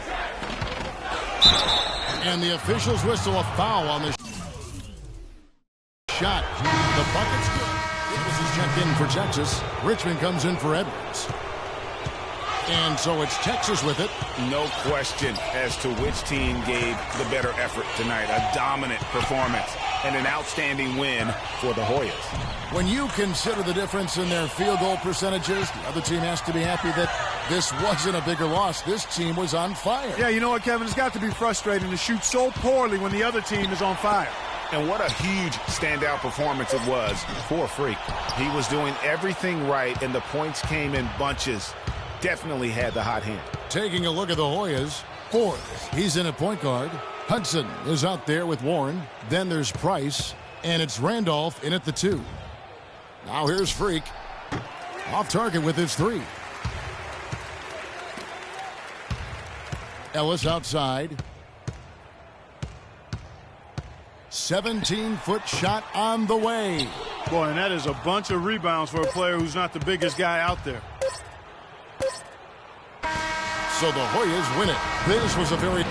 And the officials whistle a foul on this shot. The bucket's good. Davis is checked in for Texas. Richmond comes in for Edwards. And so it's Texas with it. No question as to which team gave the better effort tonight. A dominant performance and an outstanding win for the Hoyas. When you consider the difference in their field goal percentages, the other team has to be happy that this wasn't a bigger loss. This team was on fire. Yeah, you know what, Kevin? It's got to be frustrating to shoot so poorly when the other team is on fire. And what a huge standout performance it was for Freak. He was doing everything right, and the points came in bunches. Definitely had the hot hand. Taking a look at the Hoyas, Ford, he's in at point guard. Hudson is out there with Warren. Then there's Price, and it's Randolph in at the 2. Now here's Freak. Off target with his 3. Ellis outside. 17-foot shot on the way. Boy, and that is a bunch of rebounds for a player who's not the biggest guy out there. So the Hoyas win it. This was a very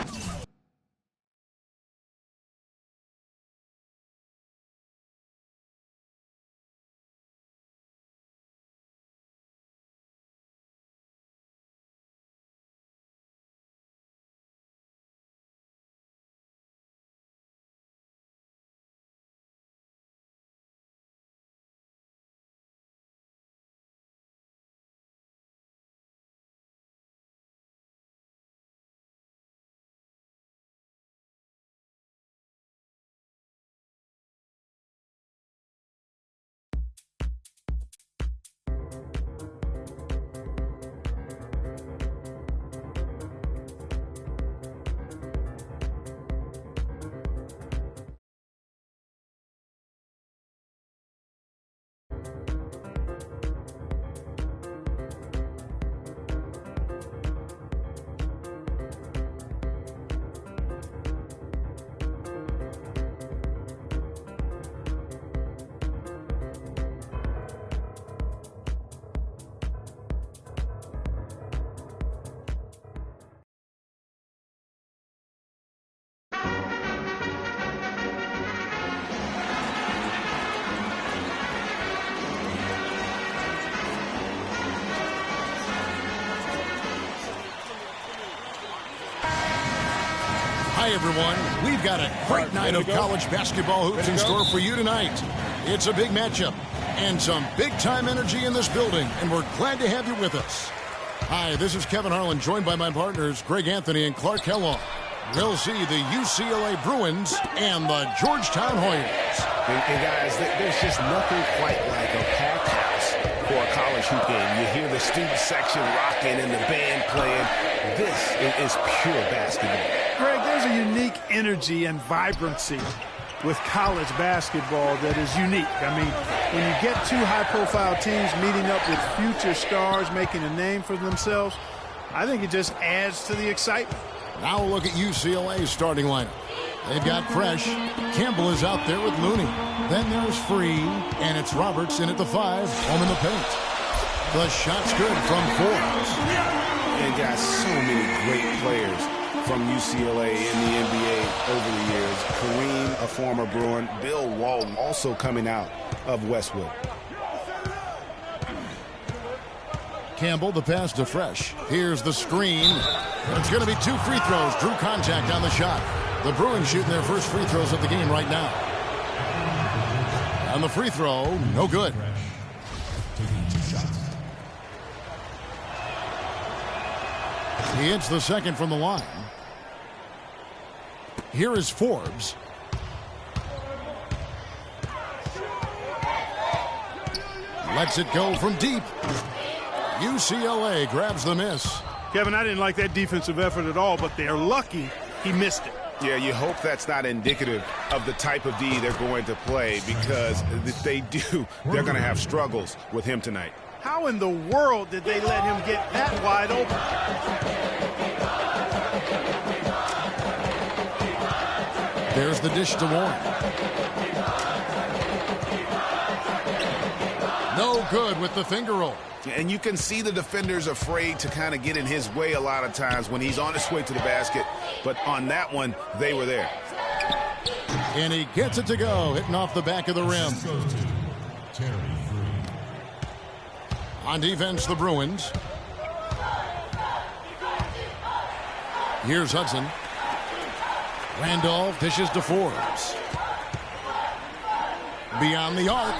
Hi, everyone. We've got a great night of college basketball hoops in store for you tonight. It's a big matchup and some big-time energy in this building, and we're glad to have you with us. Hi, this is Kevin Harlan, joined by my partners Greg Anthony and Clark Kellogg. We'll see the UCLA Bruins and the Georgetown Hoyas. And guys, there's just nothing quite like a packed house for a college hoop game. You hear the student section rocking and the band playing. This is pure basketball. Greg, there's a unique energy and vibrancy with college basketball that is unique. I mean, when you get two high-profile teams meeting up with future stars making a name for themselves, I think it just adds to the excitement. Now we'll look at UCLA's starting lineup. They've got Fresh. Campbell is out there with Looney. Then there's Free, and it's Roberts in at the 5, home in the paint. The shot's good from Forbes. And got so many great players from UCLA in the NBA over the years. Kareem, a former Bruin. Bill Walton, also coming out of Westwood. Campbell, the pass to Fresh. Here's the screen. It's going to be 2 free throws. Drew contact on the shot. The Bruins shooting their first free throws of the game right now. On the free throw, no good. He hits the second from the line. Here is Forbes. Lets it go from deep. UCLA grabs the miss. Kevin, I didn't like that defensive effort at all, but they're lucky he missed it. Yeah, you hope that's not indicative of the type of D they're going to play, because if they do, they're going to have struggles with him tonight. How in the world did they let him get that wide open? There's the dish to Warren. No good with the finger roll. And you can see the defenders afraid to kind of get in his way a lot of times when he's on his way to the basket. But on that one, they were there. And he gets it to go, hitting off the back of the rim. On defense, the Bruins. Here's Hudson. Randolph dishes to Forbes. Beyond the arc.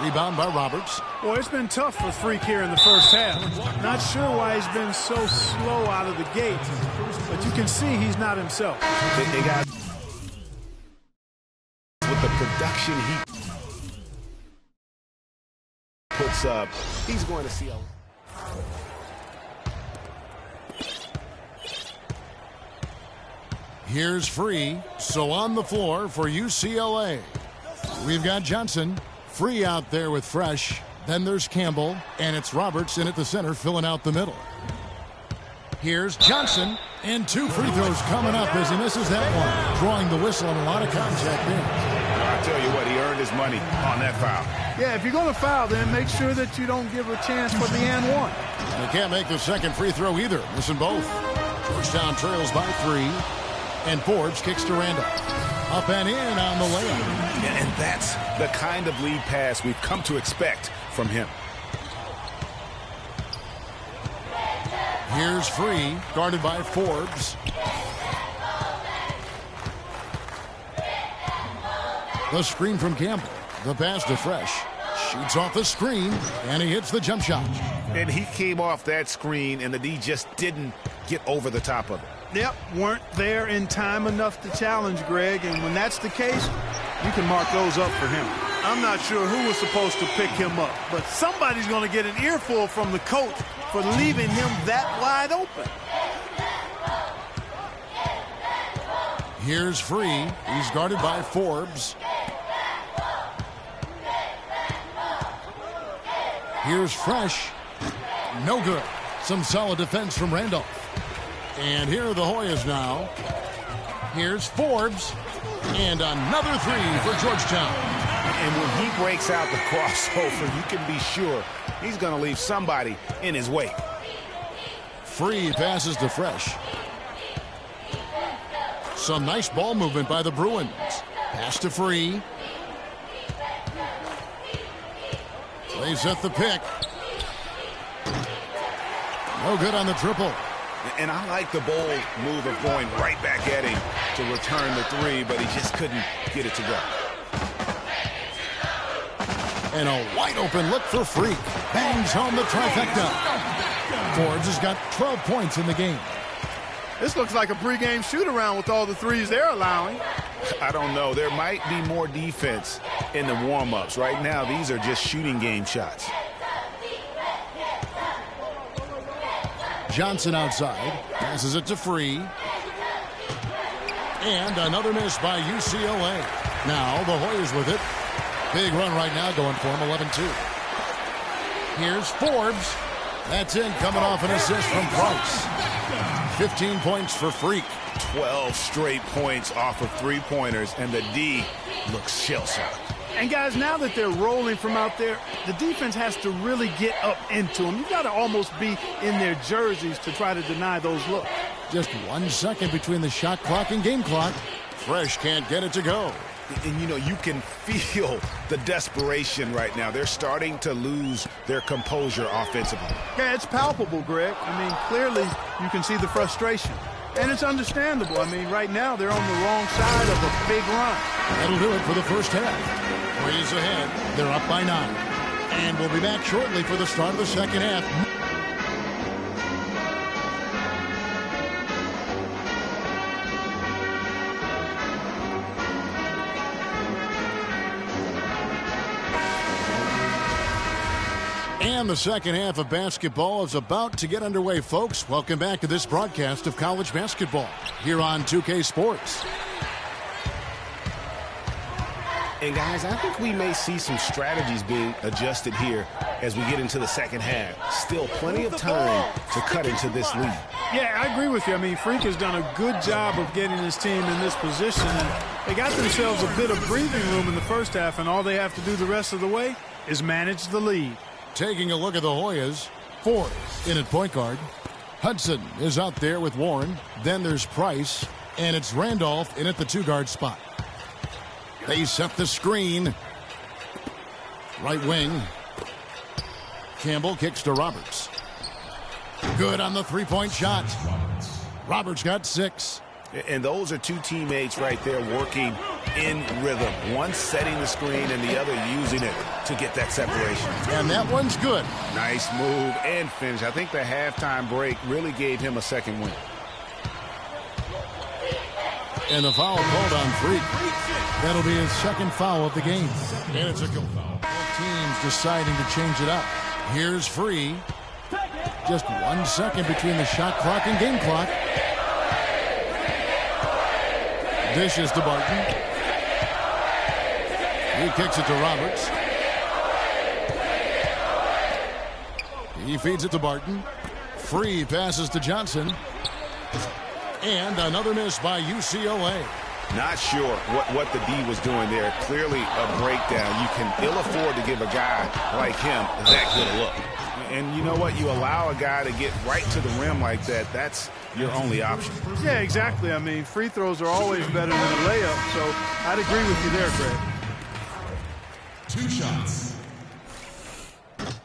Rebound by Roberts. Well, it's been tough for Freak here in the first half. Not sure why he's been so slow out of the gate, but you can see he's not himself. They got with the production he puts up, he's going to see a... Here's Free, so on the floor for UCLA. We've got Johnson. Free out there with Fresh. Then there's Campbell, and it's Roberts in at the center, filling out the middle. Here's Johnson, and 2 free throws coming up as he misses that one. Drawing the whistle and a lot of contact there. I'll tell you what, he earned his money on that foul. Yeah, if you're going to foul, then make sure that you don't give a chance for the and 1. They can't make the second free throw either, missing both. Georgetown trails by 3, and Forbes kicks to Randolph. Up and in on the layup. And that's the kind of lead pass we've come to expect from him. Here's Free, guarded by Forbes. The screen from Campbell. The pass to Fresh. Shoots off the screen, and he hits the jump shot. And he came off that screen, and the D just didn't get over the top of it. Yep, weren't there in time enough to challenge Greg, and when that's the case, you can mark those up for him. I'm not sure who was supposed to pick him up, but somebody's going to get an earful from the coach for leaving him that wide open. Here's Free. He's guarded by Forbes. Here's Fresh. No good. Some solid defense from Randolph. And here are the Hoyas now. Here's Forbes. And another 3 for Georgetown. And when he breaks out the crossover, you can be sure he's going to leave somebody in his way. Free passes to Fresh. Some nice ball movement by the Bruins. Pass to Free. They set the pick. No good on the triple. And I like the bold move of going right back at him to return the three, but he just couldn't get it to go. And a wide open look for Freak. Bangs home the trifecta. Forbes has got 12 points in the game. This looks like a pregame shoot-around with all the threes they're allowing. I don't know. There might be more defense in the warm-ups. Right now, these are just shooting game shots. Johnson outside. Passes it to Free. And another miss by UCLA. Now the Hoyas with it. Big run right now going for him, 11-2. Here's Forbes. That's in, coming off an assist from Price. 15 points for Freak. 12 straight points off of three-pointers, and the D looks shell-shocked. And, guys, now that they're rolling from out there, the defense has to really get up into them. You've got to almost be in their jerseys to try to deny those looks. Just 1 second between the shot clock and game clock. Fresh can't get it to go. And, you know, you can feel the desperation right now. They're starting to lose their composure offensively. Yeah, it's palpable, Greg. I mean, clearly you can see the frustration. And it's understandable. I mean, right now they're on the wrong side of a big run. That'll do it for the first half. Ways ahead. They're up by 9. And we'll be back shortly for the start of the second half. And the second half of basketball is about to get underway, folks. Welcome back to this broadcast of college basketball here on 2K Sports. And, guys, I think we may see some strategies being adjusted here as we get into the second half. Still plenty of time to cut into this lead. Yeah, I agree with you. I mean, Freak has done a good job of getting his team in this position. And they got themselves a bit of breathing room in the first half, and all they have to do the rest of the way is manage the lead. Taking a look at the Hoyas, Forbes in at point guard. Hudson is out there with Warren. Then there's Price, and it's Randolph in at the 2-guard spot. They set the screen. Right wing. Campbell kicks to Roberts. Good on the three-point shot. Roberts got 6. And those are two teammates right there working in rhythm. One setting the screen and the other using it to get that separation. And that one's good. Nice move and finish. I think the halftime break really gave him a second win. And the foul called on Freak. That'll be his second foul of the game. And it's a good foul. Both teams deciding to change it up. Here's Free. Just 1 second between the shot clock and game clock. Dishes to Barton. He kicks it to Roberts. He feeds it to Barton. Free passes to Johnson. And another miss by UCLA. Not sure what the D was doing there. Clearly a breakdown. You can ill afford to give a guy like him that good a look. And you know what? You allow a guy to get right to the rim like that. That's your only option. Yeah, exactly. I mean, free throws are always better than a layup, so I'd agree with you there, Greg. 2 shots.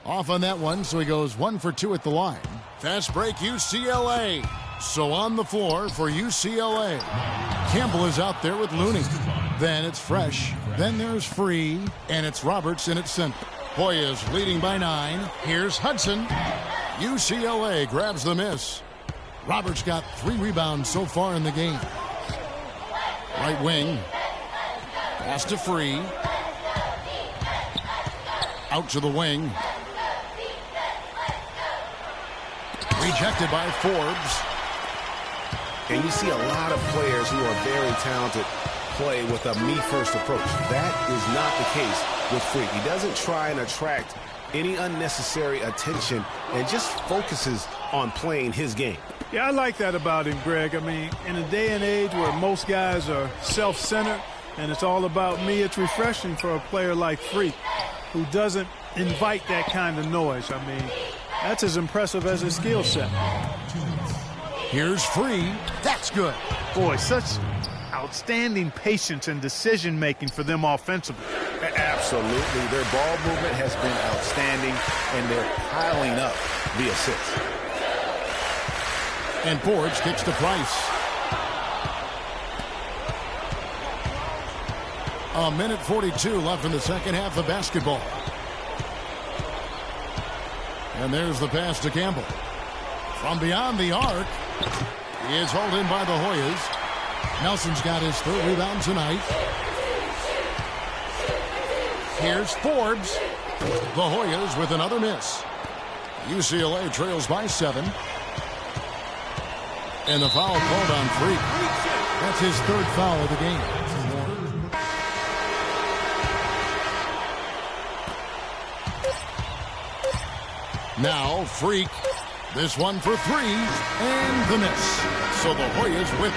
Off on that one, so he goes 1 for 2 at the line. Fast break, UCLA. So on the floor for UCLA. Campbell is out there with Looney. Then it's Fresh. Then there's Free. And it's Roberts in at center. Hoyas leading by 9. Here's Hudson. UCLA grabs the miss. Roberts got 3 rebounds so far in the game. Right wing. Pass to Free. Out to the wing. Rejected by Forbes. And you see a lot of players who are very talented play with a me-first approach. That is not the case with Freak. He doesn't try and attract any unnecessary attention and just focuses on playing his game. Yeah, I like that about him, Greg. I mean, in a day and age where most guys are self-centered and it's all about me, it's refreshing for a player like Freak who doesn't invite that kind of noise. I mean, that's as impressive as his skill set. Here's Free. That's good. Boy, such outstanding patience and decision-making for them offensively. Absolutely. Their ball movement has been outstanding, and they're piling up the assists. And Forbes kicks to Price. A minute 42 left in the second half of basketball. And there's the pass to Campbell. From beyond the arc, it's hauled in by the Hoyas. Nelson's got his third rebound tonight. Here's Forbes. The Hoyas with another miss. UCLA trails by 7. And the foul called on Freak. That's his third foul of the game. Now Freak. This one for 3. And the miss. So the Hoyas win.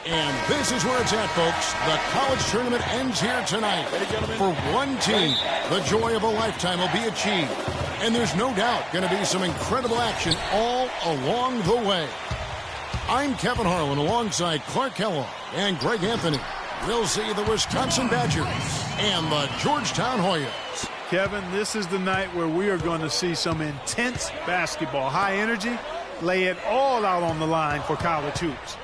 And this is where it's at, folks. The college tournament ends here tonight. For one team, the joy of a lifetime will be achieved. And there's no doubt going to be some incredible action all along the way. I'm Kevin Harlan alongside Clark Kellogg and Greg Anthony. We'll see the Wisconsin Badgers and the Georgetown Hoyas. Kevin, this is the night where we are going to see some intense basketball. High energy, lay it all out on the line for college hoops.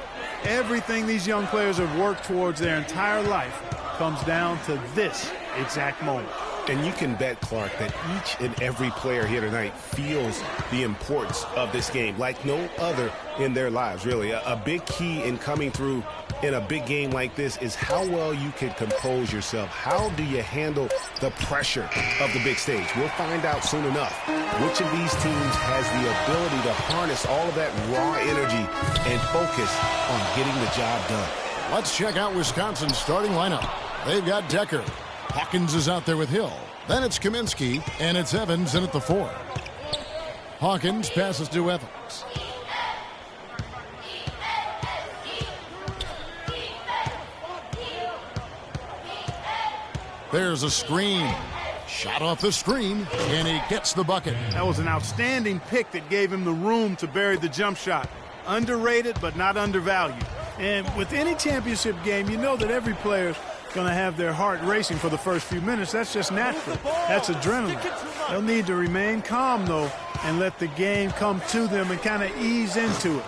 Everything these young players have worked towards their entire life comes down to this exact moment. And you can bet, Clark, that each and every player here tonight feels the importance of this game like no other in their lives, really. A big key in coming through in a big game like this is how well you can compose yourself. How do you handle the pressure of the big stage? We'll find out soon enough which of these teams has the ability to harness all of that raw energy and focus on getting the job done. Let's check out Wisconsin's starting lineup. They've got Decker. Hawkins is out there with Hill. Then it's Kaminsky, and it's Evans in at the 4. Hawkins passes to Evans. There's a screen. Shot off the screen, and he gets the bucket. That was an outstanding pick that gave him the room to bury the jump shot. Underrated, but not undervalued. And with any championship game, you know that every player going to have their heart racing for the first few minutes. That's just natural. That's adrenaline. They'll need to remain calm, though, and let the game come to them and kind of ease into it.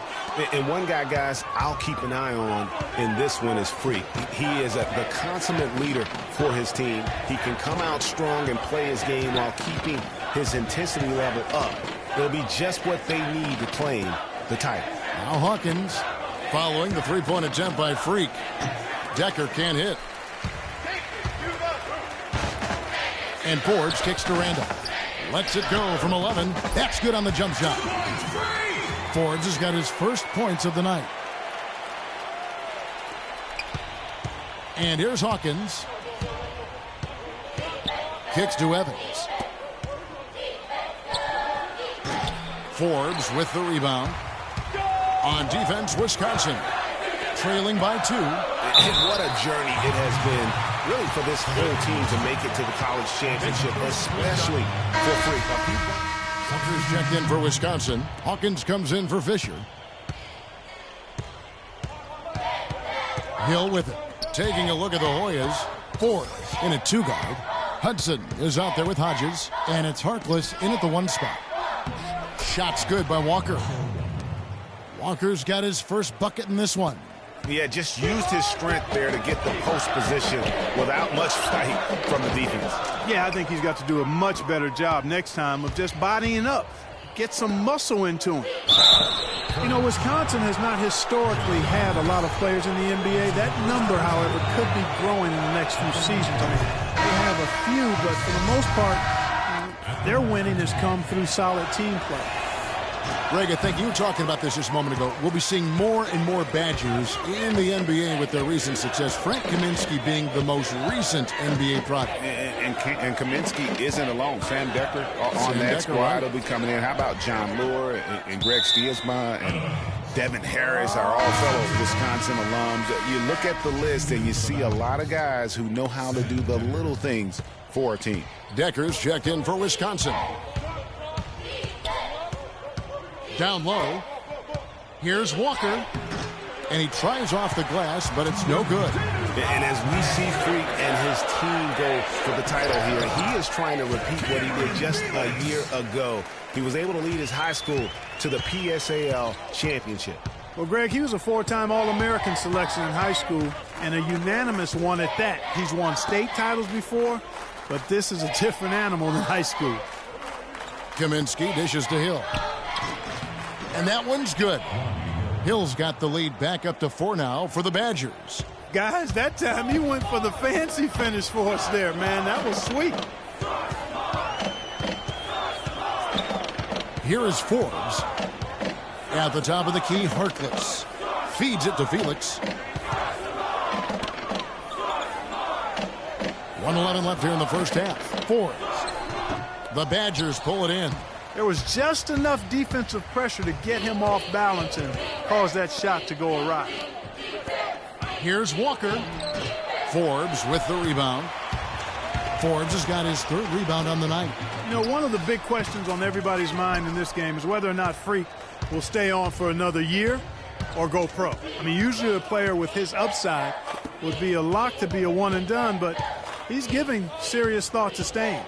And one guy, guys, I'll keep an eye on in this one is Freak. He is the consummate leader for his team. He can come out strong and play his game while keeping his intensity level up. It'll be just what they need to claim the title. Now Hawkins following the three-point attempt by Freak. Decker can't hit. And Forbes kicks to Randall. Lets it go from 11. That's good on the jump shot. Forbes has got his first points of the night. And here's Hawkins. Kicks to Evans. Forbes with the rebound. On defense, Wisconsin trailing by 2. And what a journey it has been, really, for this whole team to make it to the college championship, especially for Freak. Tucker's checked in for Wisconsin. Hawkins comes in for Fisher. Hill with it. Taking a look at the Hoyas. Forbes in a 2-guard. Hudson is out there with Hodges. And it's Harkless in at the 1 spot. Shot's good by Walker. Walker's got his first bucket in this one. Yeah, just used his strength there to get the post position without much fight from the defense. Yeah, I think he's got to do a much better job next time of just bodying up. Get some muscle into him. You know, Wisconsin has not historically had a lot of players in the NBA. That number, however, could be growing in the next few seasons. I mean, they have a few, but for the most part, their winning has come through solid team play. Greg, I think you were talking about this just a moment ago. We'll be seeing more and more Badgers in the NBA with their recent success. Frank Kaminsky being the most recent NBA product. And Kaminsky isn't alone. Sam Decker on that squad will be coming in. How about John Lure and Greg Stiesma and Devin Harris are all fellow Wisconsin alums. You look at the list and you see a lot of guys who know how to do the little things for a team. Decker's checked in for Wisconsin. Down low. Here's Walker. And he tries off the glass, but it's no good. And as we see Freak and his team go for the title here, he is trying to repeat what he did just a year ago. He was able to lead his high school to the PSAL championship. Well, Greg, he was a 4-time All-American selection in high school and a unanimous one at that. He's won state titles before, but this is a different animal than high school. Kaminsky dishes to Hill. And that one's good. Hill's got the lead back up to 4 now for the Badgers. Guys, that time he went for the fancy finish for us there, man. That was sweet. Here is Forbes. At the top of the key, Harkless. Feeds it to Felix. 1:11 left here in the first half. Forbes. The Badgers pull it in. There was just enough defensive pressure to get him off balance and cause that shot to go awry. Here's Walker. Forbes with the rebound. Forbes has got his 3rd rebound on the night. You know, one of the big questions on everybody's mind in this game is whether or not Freak will stay on for another year or go pro. I mean, usually a player with his upside would be a lock to be a one and done, but he's giving serious thought to staying.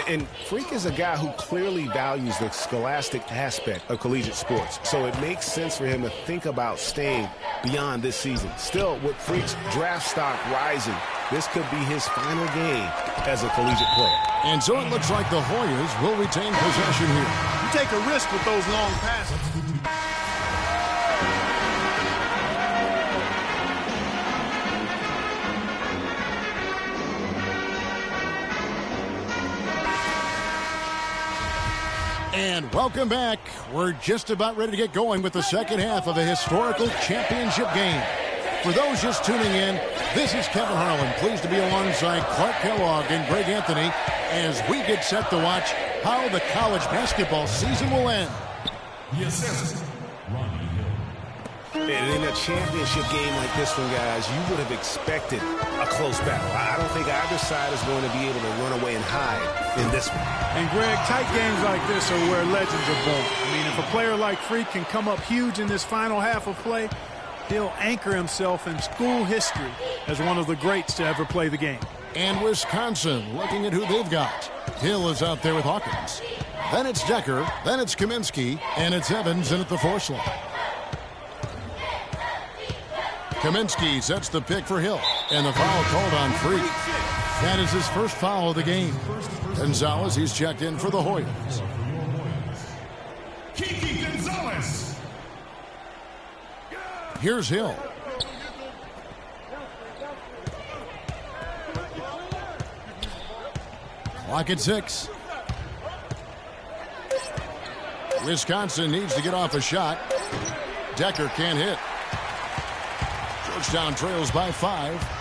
And Freak is a guy who clearly values the scholastic aspect of collegiate sports. So it makes sense for him to think about staying beyond this season. Still, with Freak's draft stock rising, this could be his final game as a collegiate player. And so it looks like the Hoyas will retain possession here. You take a risk with those long passes. And welcome back. We're just about ready to get going with the second half of a historical championship game. For those just tuning in, this is Kevin Harlan, pleased to be alongside Clark Kellogg and Greg Anthony as we get set to watch how the college basketball season will end. And in a championship game like this one, guys, you would have expected a close battle. I don't think either side is going to be able to run away and hide in this one. And, Greg, tight games like this are where legends are born. I mean, if a player like Freak can come up huge in this final half of play, he'll anchor himself in school history as one of the greats to ever play the game. And Wisconsin looking at who they've got. Hill is out there with Hawkins. Then it's Decker. Then it's Kaminsky. And it's Evans in at the 4 slot. Kaminsky sets the pick for Hill. And the foul called on Freak. That is his first foul of the game. Gonzalez, he's checked in for the Hoyas. Kiki Gonzalez. Here's Hill. Clock at 6. Wisconsin needs to get off a shot. Decker can't hit. Georgetown trails by 5.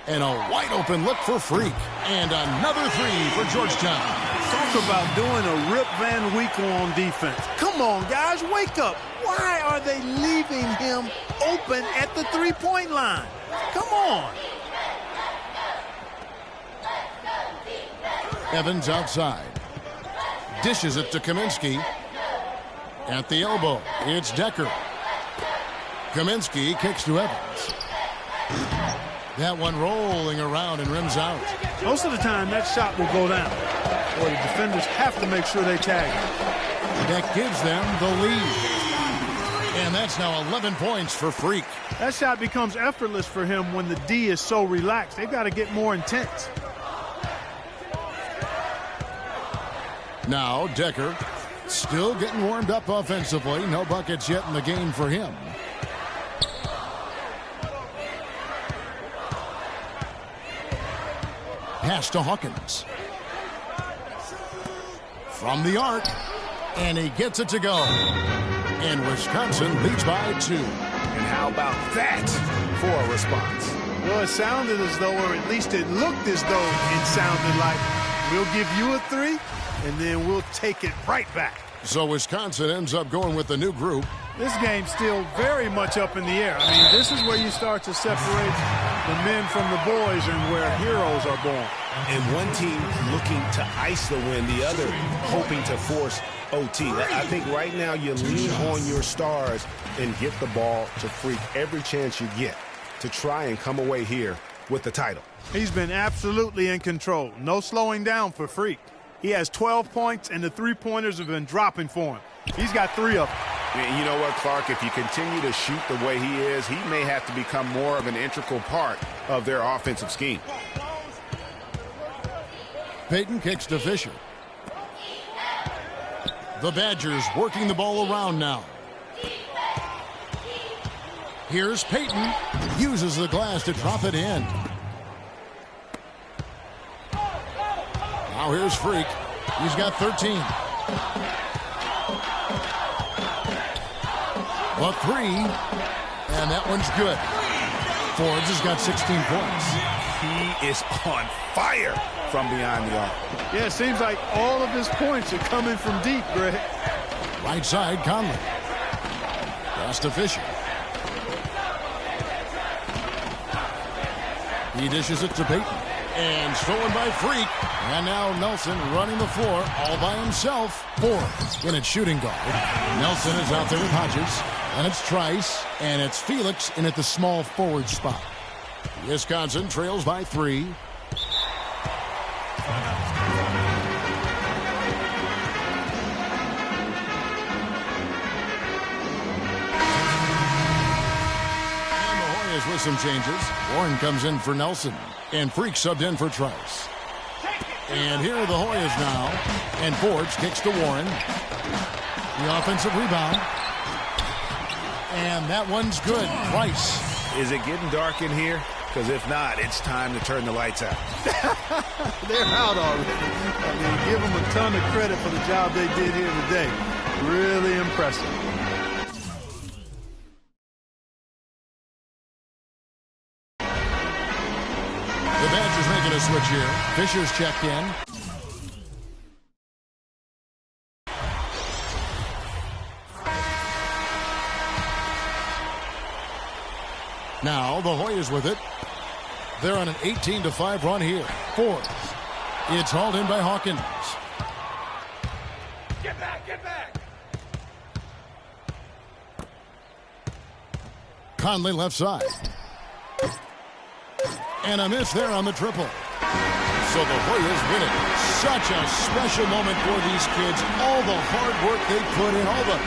And a wide open look for Freak. And another 3 for Georgetown. Talk about doing a Rip Van Winkle on defense. Come on, guys, wake up. Why are they leaving him open at the 3-point line? Come on. Evans outside. Dishes it to Kaminsky. At the elbow, it's Decker. Kaminsky kicks to Evans. That one rolling around and rims out. Most of the time, that shot will go down, or the defenders have to make sure they tag it. That gives them the lead. And that's now 11 points for Freak. That shot becomes effortless for him when the D is so relaxed. They've got to get more intense. Now Decker still getting warmed up offensively. No buckets yet in the game for him. Pass to Hawkins. From the arc. And he gets it to go. And Wisconsin leads by 2. And how about that for a response? Well, it sounded as though, or at least it looked as though it sounded like, we'll give you a 3, and then we'll take it right back. So Wisconsin ends up going with the new group. This game's still very much up in the air. I mean, this is where you start to separate the men from the boys and where heroes are born. And one team looking to ice the win, the other hoping to force OT. I think right now you lean on your stars and get the ball to Freak every chance you get to try and come away here with the title. He's been absolutely in control. No slowing down for Freak. He has 12 points, and the three-pointers have been dropping for him. He's got 3 of them. And you know what, Clark? If you continue to shoot the way he is, he may have to become more of an integral part of their offensive scheme. Payton kicks to Fisher. The Badgers working the ball around now. Here's Payton. Uses the glass to drop it in. Now here's Freak. He's got 13. A 3. And that one's good. Forbes has got 16 points. He is on fire from behind the arc. Yeah, it seems like all of his points are coming from deep, Greg. Right side, Conley. Pass to Fisher. He dishes it to Payton. And stolen by Freak. And now Nelson running the floor all by himself. Forbes in its shooting guard. Nelson is out there with Hodges. And it's Trice. And it's Felix in at the small forward spot. Wisconsin trails by 3. With some changes. Warren comes in for Nelson. And Freak subbed in for Trice. And here are the Hoyas now. And Forbes kicks to Warren. The offensive rebound. And that one's good. Trice. Is it getting dark in here? Because if not, it's time to turn the lights out. They're out already. I mean, give them a ton of credit for the job they did here today. Really impressive. The Badgers making a switch here. Fisher's checked in. Now the Hoyas with it. They're on an 18-5 run here. Forbes. It's hauled in by Hawkins. Get back, get back! Conley left side. And a miss there on the triple. So the Hoyas win it. Such a special moment for these kids. All the hard work they put in, all the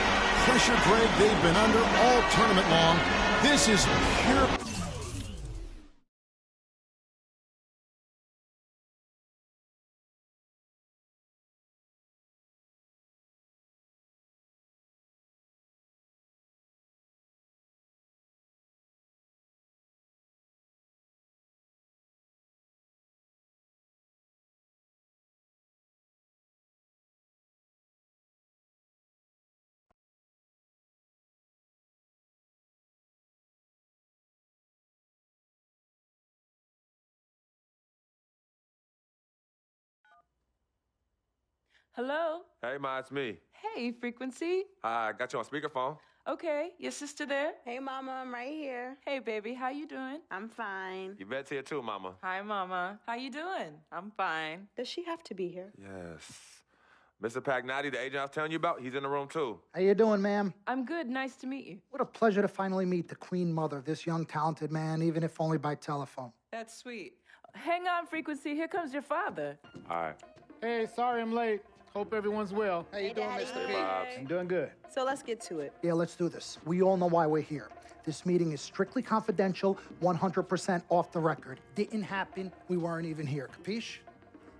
pressure, Greg, they've been under all tournament long. This is pure... Hello? Hey, Ma, it's me. Hey, Frequency. Hi, I got you on speakerphone. Okay, your sister there? Hey, Mama, I'm right here. Hey, baby, how you doing? I'm fine. Yvette's here too, Mama. Hi, Mama. How you doing? I'm fine. Does she have to be here? Yes. Mr. Pagnotti, the agent I was telling you about, he's in the room too. How you doing, ma'am? I'm good. Nice to meet you. What a pleasure to finally meet the queen mother of this young, talented man, even if only by telephone. That's sweet. Hang on, Frequency. Here comes your father. All right. Hey, sorry I'm late. Hope everyone's well. How you doing, Mr. Pete? I'm doing good. So let's get to it. Yeah, let's do this. We all know why we're here. This meeting is strictly confidential, 100% off the record. Didn't happen. We weren't even here. Capiche?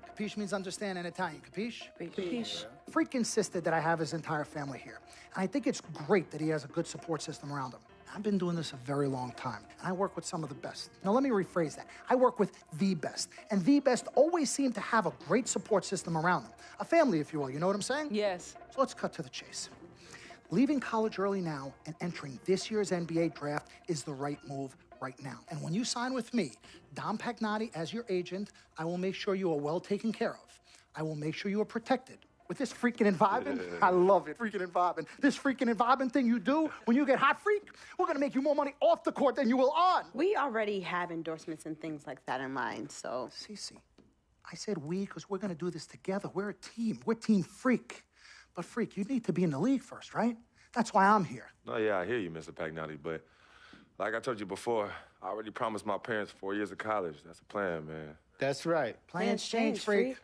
Capiche means understand in Italian. Capiche? Capiche. Freak insisted that I have his entire family here. And I think it's great that he has a good support system around him. I've been doing this a very long time, and I work with some of the best. Now, let me rephrase that. I work with the best, and the best always seem to have a great support system around them. A family, if you will. You know what I'm saying? Yes. So let's cut to the chase. Leaving college early now and entering this year's NBA draft is the right move right now. And when you sign with me, Dom Pagnotti, as your agent, I will make sure you are well taken care of. I will make sure you are protected. With this freaking and vibing, I love it, freaking and vibing. This freaking and vibing thing you do when you get hot, freak, we're gonna make you more money off the court than you will on. We already have endorsements and things like that in mind, so. Cece, I said we because we're gonna do this together. We're a team. We're Team Freak. But Freak, you need to be in the league first, right? That's why I'm here. No, yeah, I hear you, Mr. Pagnotti, but like I told you before, I already promised my parents 4 years of college. That's a plan, man. That's right. Plans change, Freak.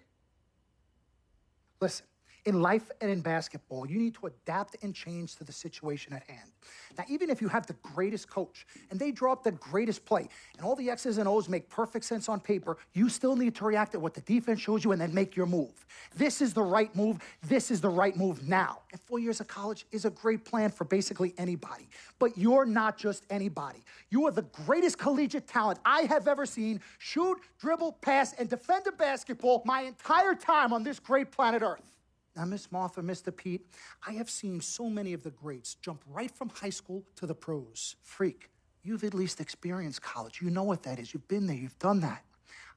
Listen, in life and in basketball, you need to adapt and change to the situation at hand. Now, even if you have the greatest coach and they draw up the greatest play and all the X's and O's make perfect sense on paper, you still need to react to what the defense shows you and then make your move. This is the right move. This is the right move now. And 4 years of college is a great plan for basically anybody. But you're not just anybody. You are the greatest collegiate talent I have ever seen shoot, dribble, pass, and defend a basketball my entire time on this great planet Earth. Now, Miss Martha, Mr. Pete, I have seen so many of the greats jump right from high school to the pros. Freak, you've at least experienced college. You know what that is. You've been there. You've done that.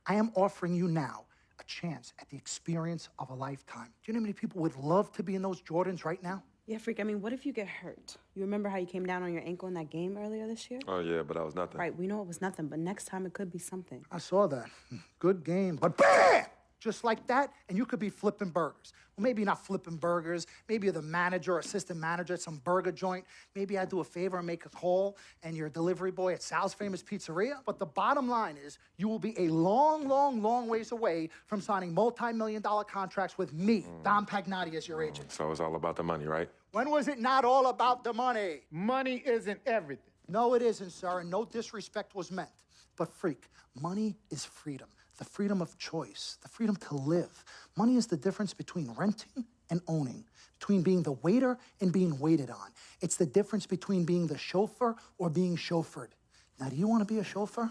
I am offering you now a chance at the experience of a lifetime. Do you know how many people would love to be in those Jordans right now? Yeah, Freak, I mean, what if you get hurt? You remember how you came down on your ankle in that game earlier this year? Oh, yeah, but that was nothing. Right, we know it was nothing, but next time it could be something. I saw that. Good game, but BAM! Just like that, and you could be flipping burgers. Well, maybe not flipping burgers. Maybe you're the manager or assistant manager at some burger joint. Maybe I do a favor and make a call, and you're a delivery boy at Sal's Famous Pizzeria. But the bottom line is you will be a long, long, long ways away from signing multi-million-dollar contracts with me, Dom Pagnotti, as your agent. So it's all about the money, right? When was it not all about the money? Money isn't everything. No, it isn't, sir, and no disrespect was meant. But Freak, money is freedom. The freedom of choice, the freedom to live. Money is the difference between renting and owning, between being the waiter and being waited on. It's the difference between being the chauffeur or being chauffeured. Now, do you want to be a chauffeur?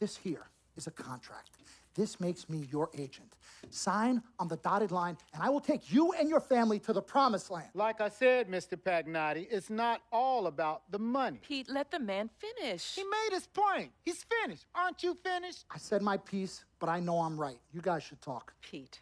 This here is a contract. This makes me your agent. Sign on the dotted line, and I will take you and your family to the promised land. Like I said, Mr. Pagnotti, it's not all about the money. Pete, let the man finish. He made his point. He's finished. Aren't you finished? I said my piece, but I know I'm right. You guys should talk. Pete,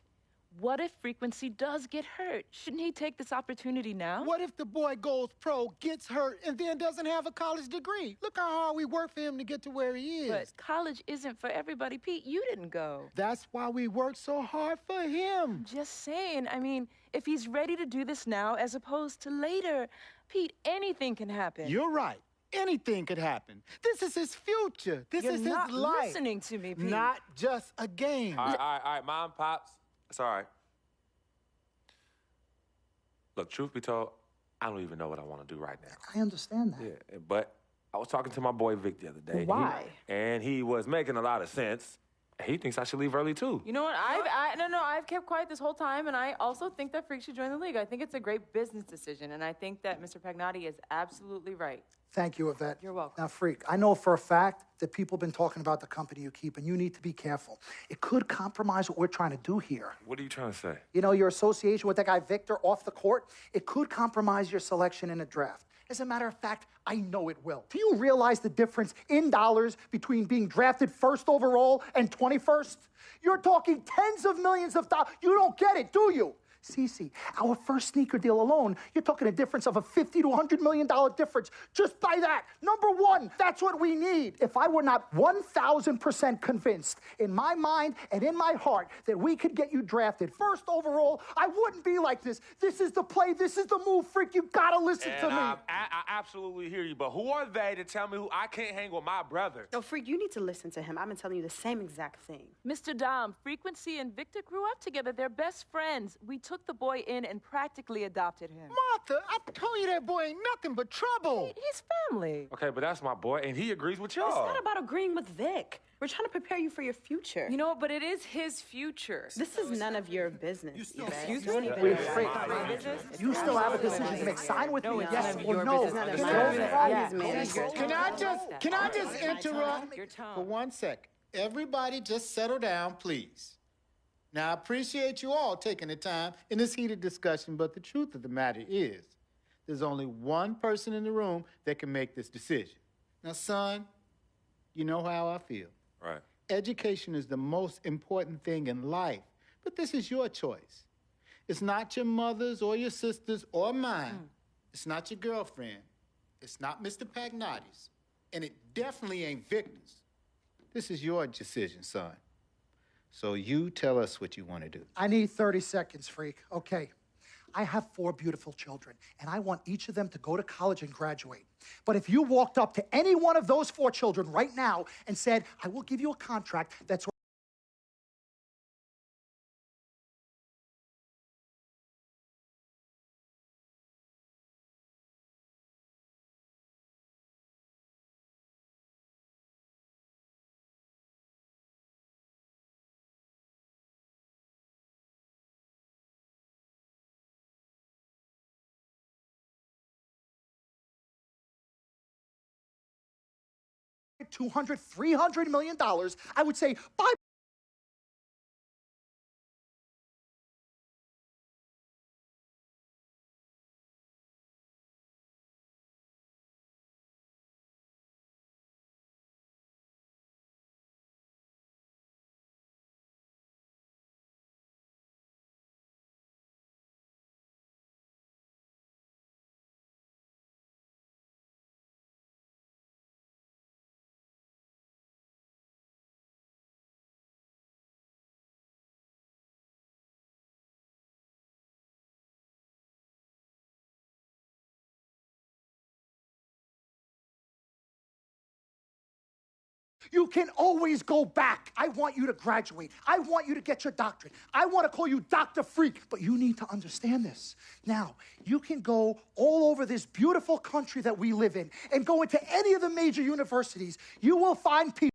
what if Frequency does get hurt? Shouldn't he take this opportunity now? What if the boy goes pro, gets hurt, and then doesn't have a college degree? Look how hard we work for him to get to where he is. But college isn't for everybody, Pete. You didn't go. That's why we work so hard for him. Just saying. I mean, if he's ready to do this now as opposed to later, Pete, anything can happen. You're right. Anything could happen. This is his future. This You're is not his life. listening to me, Pete. Not just a game. All right, Mom, Pops. It's all right. Look, truth be told, I don't even know what I want to do right now. I understand that. Yeah, but I was talking to my boy Vic the other day. Why? And he was making a lot of sense. He thinks I should leave early, too. You know what? I've kept quiet this whole time, and I also think that Freak should join the league. I think it's a great business decision, and I think that Mr. Pagnotti is absolutely right. Thank you, Yvette. You're welcome. Now, Freak, I know for a fact that people have been talking about the company you keep, and you need to be careful. It could compromise what we're trying to do here. What are you trying to say? You know, your association with that guy Victor off the court, it could compromise your selection in a draft. As a matter of fact, I know it will. Do you realize the difference in dollars between being drafted first overall and 21st? You're talking tens of millions of dollars. You don't get it, do you? Cece, our first sneaker deal alone, you're talking a difference of a $50 to $100 million difference just by that. Number one, that's what we need. If I were not 1,000% convinced in my mind and in my heart that we could get you drafted first overall, I wouldn't be like this. This is the play. This is the move, Freak. You gotta listen to me. I absolutely hear you, but who are they to tell me who I can't hang with my brother? No, Freak, you need to listen to him. I've been telling you the same exact thing. Mr. Dom, Frequency and Victor grew up together. They're best friends. We took the boy in and practically adopted him. Martha, I told you that boy ain't nothing but trouble. He's family. Okay, but that's my boy, and he agrees with y'all. It's not about agreeing with Vic. We're trying to prepare you for your future. You know, but it is his future. This is none of your business. Excuse Don't me? even Wait, know Freak, why. you still have a decision to make. Sign with me, yes or no. Can I just interrupt for 1 second? Everybody just settle down, please. Now, I appreciate you all taking the time in this heated discussion, but the truth of the matter is, there's only one person in the room that can make this decision. Now, son, you know how I feel. Right. Education is the most important thing in life, but this is your choice. It's not your mother's or your sister's or mine. It's not your girlfriend. It's not Mr. Pagnotti's. And it definitely ain't Victor's. This is your decision, son. So you tell us what you want to do. I need 30 seconds, Freak. Okay. I have 4 beautiful children, and I want each of them to go to college and graduate. But if you walked up to any one of those 4 children right now and said, I will give you a contract that's $200, $300 million, I would say, bye. You can always go back. I want you to graduate. I want you to get your doctorate. I want to call you Dr. Freak, but you need to understand this. Now, you can go all over this beautiful country that we live in and go into any of the major universities. You will find people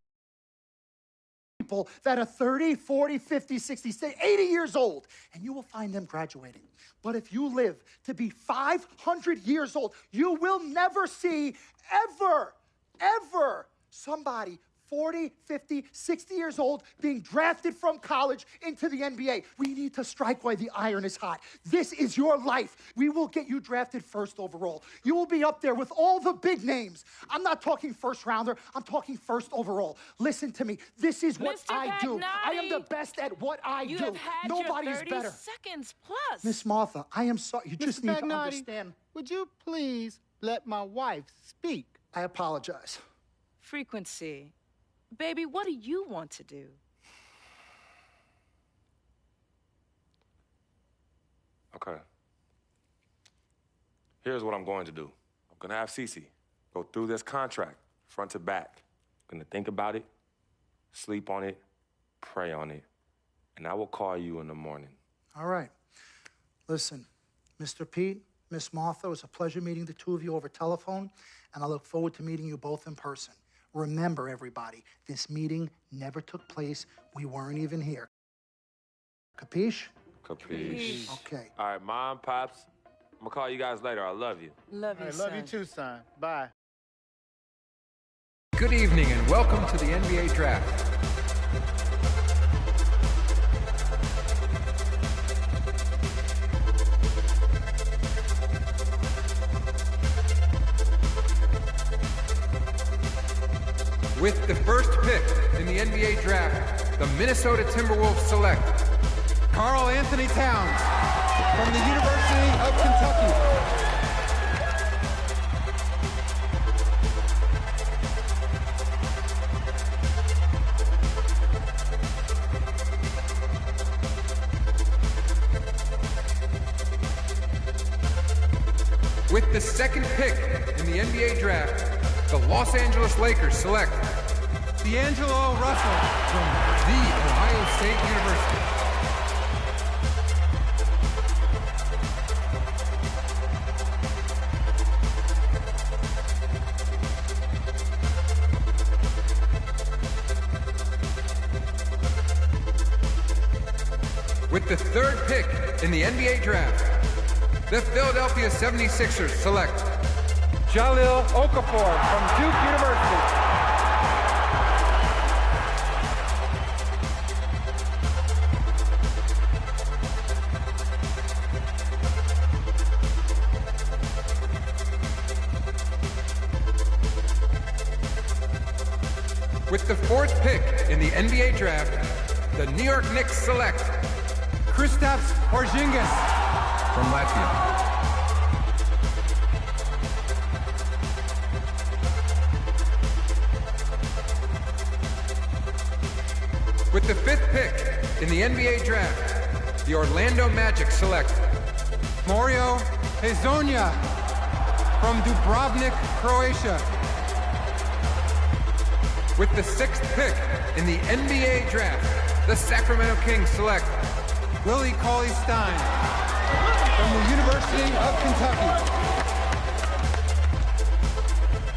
that are 30, 40, 50, 60, 80 years old, and you will find them graduating. But if you live to be 500 years old, you will never see ever somebody 40, 50, 60 years old being drafted from college into the NBA. We need to strike while the iron is hot. This is your life. We will get you drafted first overall. You will be up there with all the big names. I'm not talking first rounder. I'm talking first overall. Listen to me. This is what I do. I am the best at what I do. Have had Nobody your is 30 better. seconds plus. Miss Martha, I am sorry. You just need to understand. Would you please let my wife speak? I apologize. Frequency. Baby, what do you want to do? Okay. Here's what I'm going to do. I'm going to have Cece go through this contract front to back. I'm going to think about it, sleep on it, pray on it, and I will call you in the morning. All right. Listen, Mr. Pete, Miss Martha, it was a pleasure meeting the two of you over telephone, and I look forward to meeting you both in person. Remember, everybody, this meeting never took place. We weren't even here. Capiche? Capiche. Okay. All right, Mom, Pops, I'm going to call you guys later. I love you. Love you, Love you too, son. Bye. Good evening and welcome to the NBA Draft. With the first pick in the NBA Draft, the Minnesota Timberwolves select Karl Anthony Towns, from the University of Kentucky. With the second pick in the NBA draft, the Los Angeles Lakers select D'Angelo Russell from The Ohio State University. With the third pick in the NBA draft, the Philadelphia 76ers select Jahlil Okafor from Duke University. With the fourth pick in the NBA draft, the New York Knicks select Kristaps Porzingis from Latvia. With the fifth pick in the NBA draft, the Orlando Magic select Mario Hezonja from Dubrovnik, Croatia. With the sixth pick in the NBA draft, the Sacramento Kings select Willie Cauley-Stein from the University of Kentucky.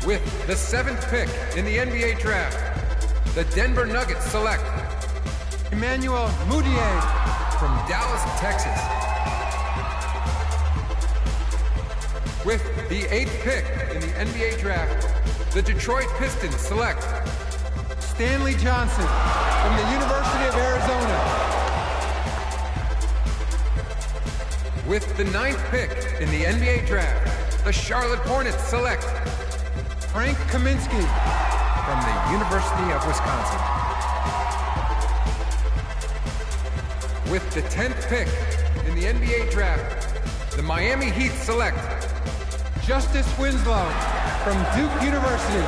With the seventh pick in the NBA draft, the Denver Nuggets select Emmanuel Mudiay from Dallas, Texas. With the eighth pick in the NBA draft, the Detroit Pistons select Stanley Johnson from the University of Arizona. With the ninth pick in the NBA draft, the Charlotte Hornets select Frank Kaminsky from the University of Wisconsin. With the 10th pick in the NBA draft, the Miami Heat select Justice Winslow from Duke University.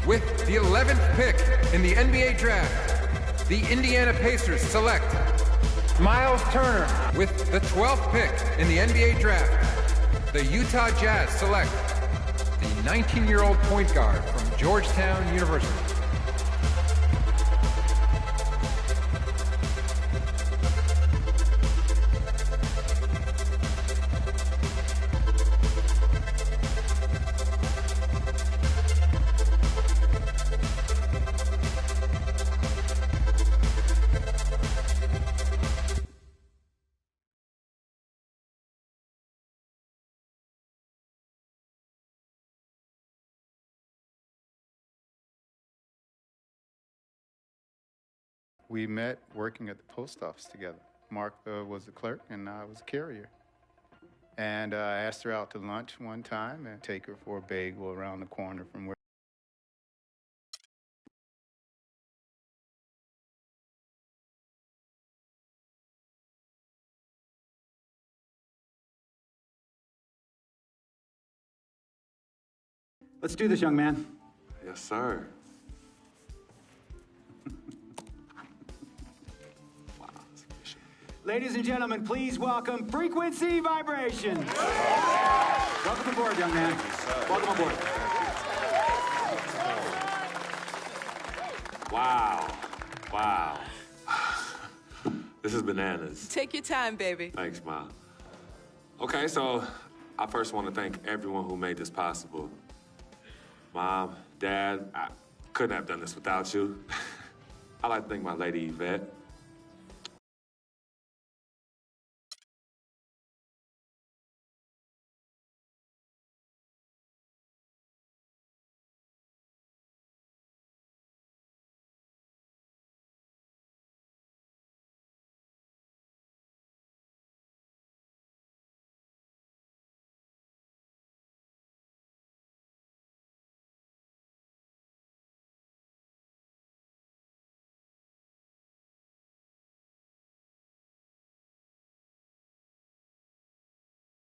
With the 11th pick in the NBA draft, the Indiana Pacers select Miles Turner. With the 12th pick in the NBA draft, the Utah Jazz select the 19-year-old point guard from Georgetown University. We met working at the post office together. Martha was the clerk and I was a carrier. And I asked her out to lunch one time and take her for a bagel around the corner from where. Let's do this, young man. Yes, sir. Ladies and gentlemen, please welcome Frequency Vibrations. Welcome aboard, young man. Welcome aboard. Wow. Wow. This is bananas. Take your time, baby. Thanks, Ma. Okay, so I first want to thank everyone who made this possible. Mom, Dad, I couldn't have done this without you. I'd like to thank my lady Yvette.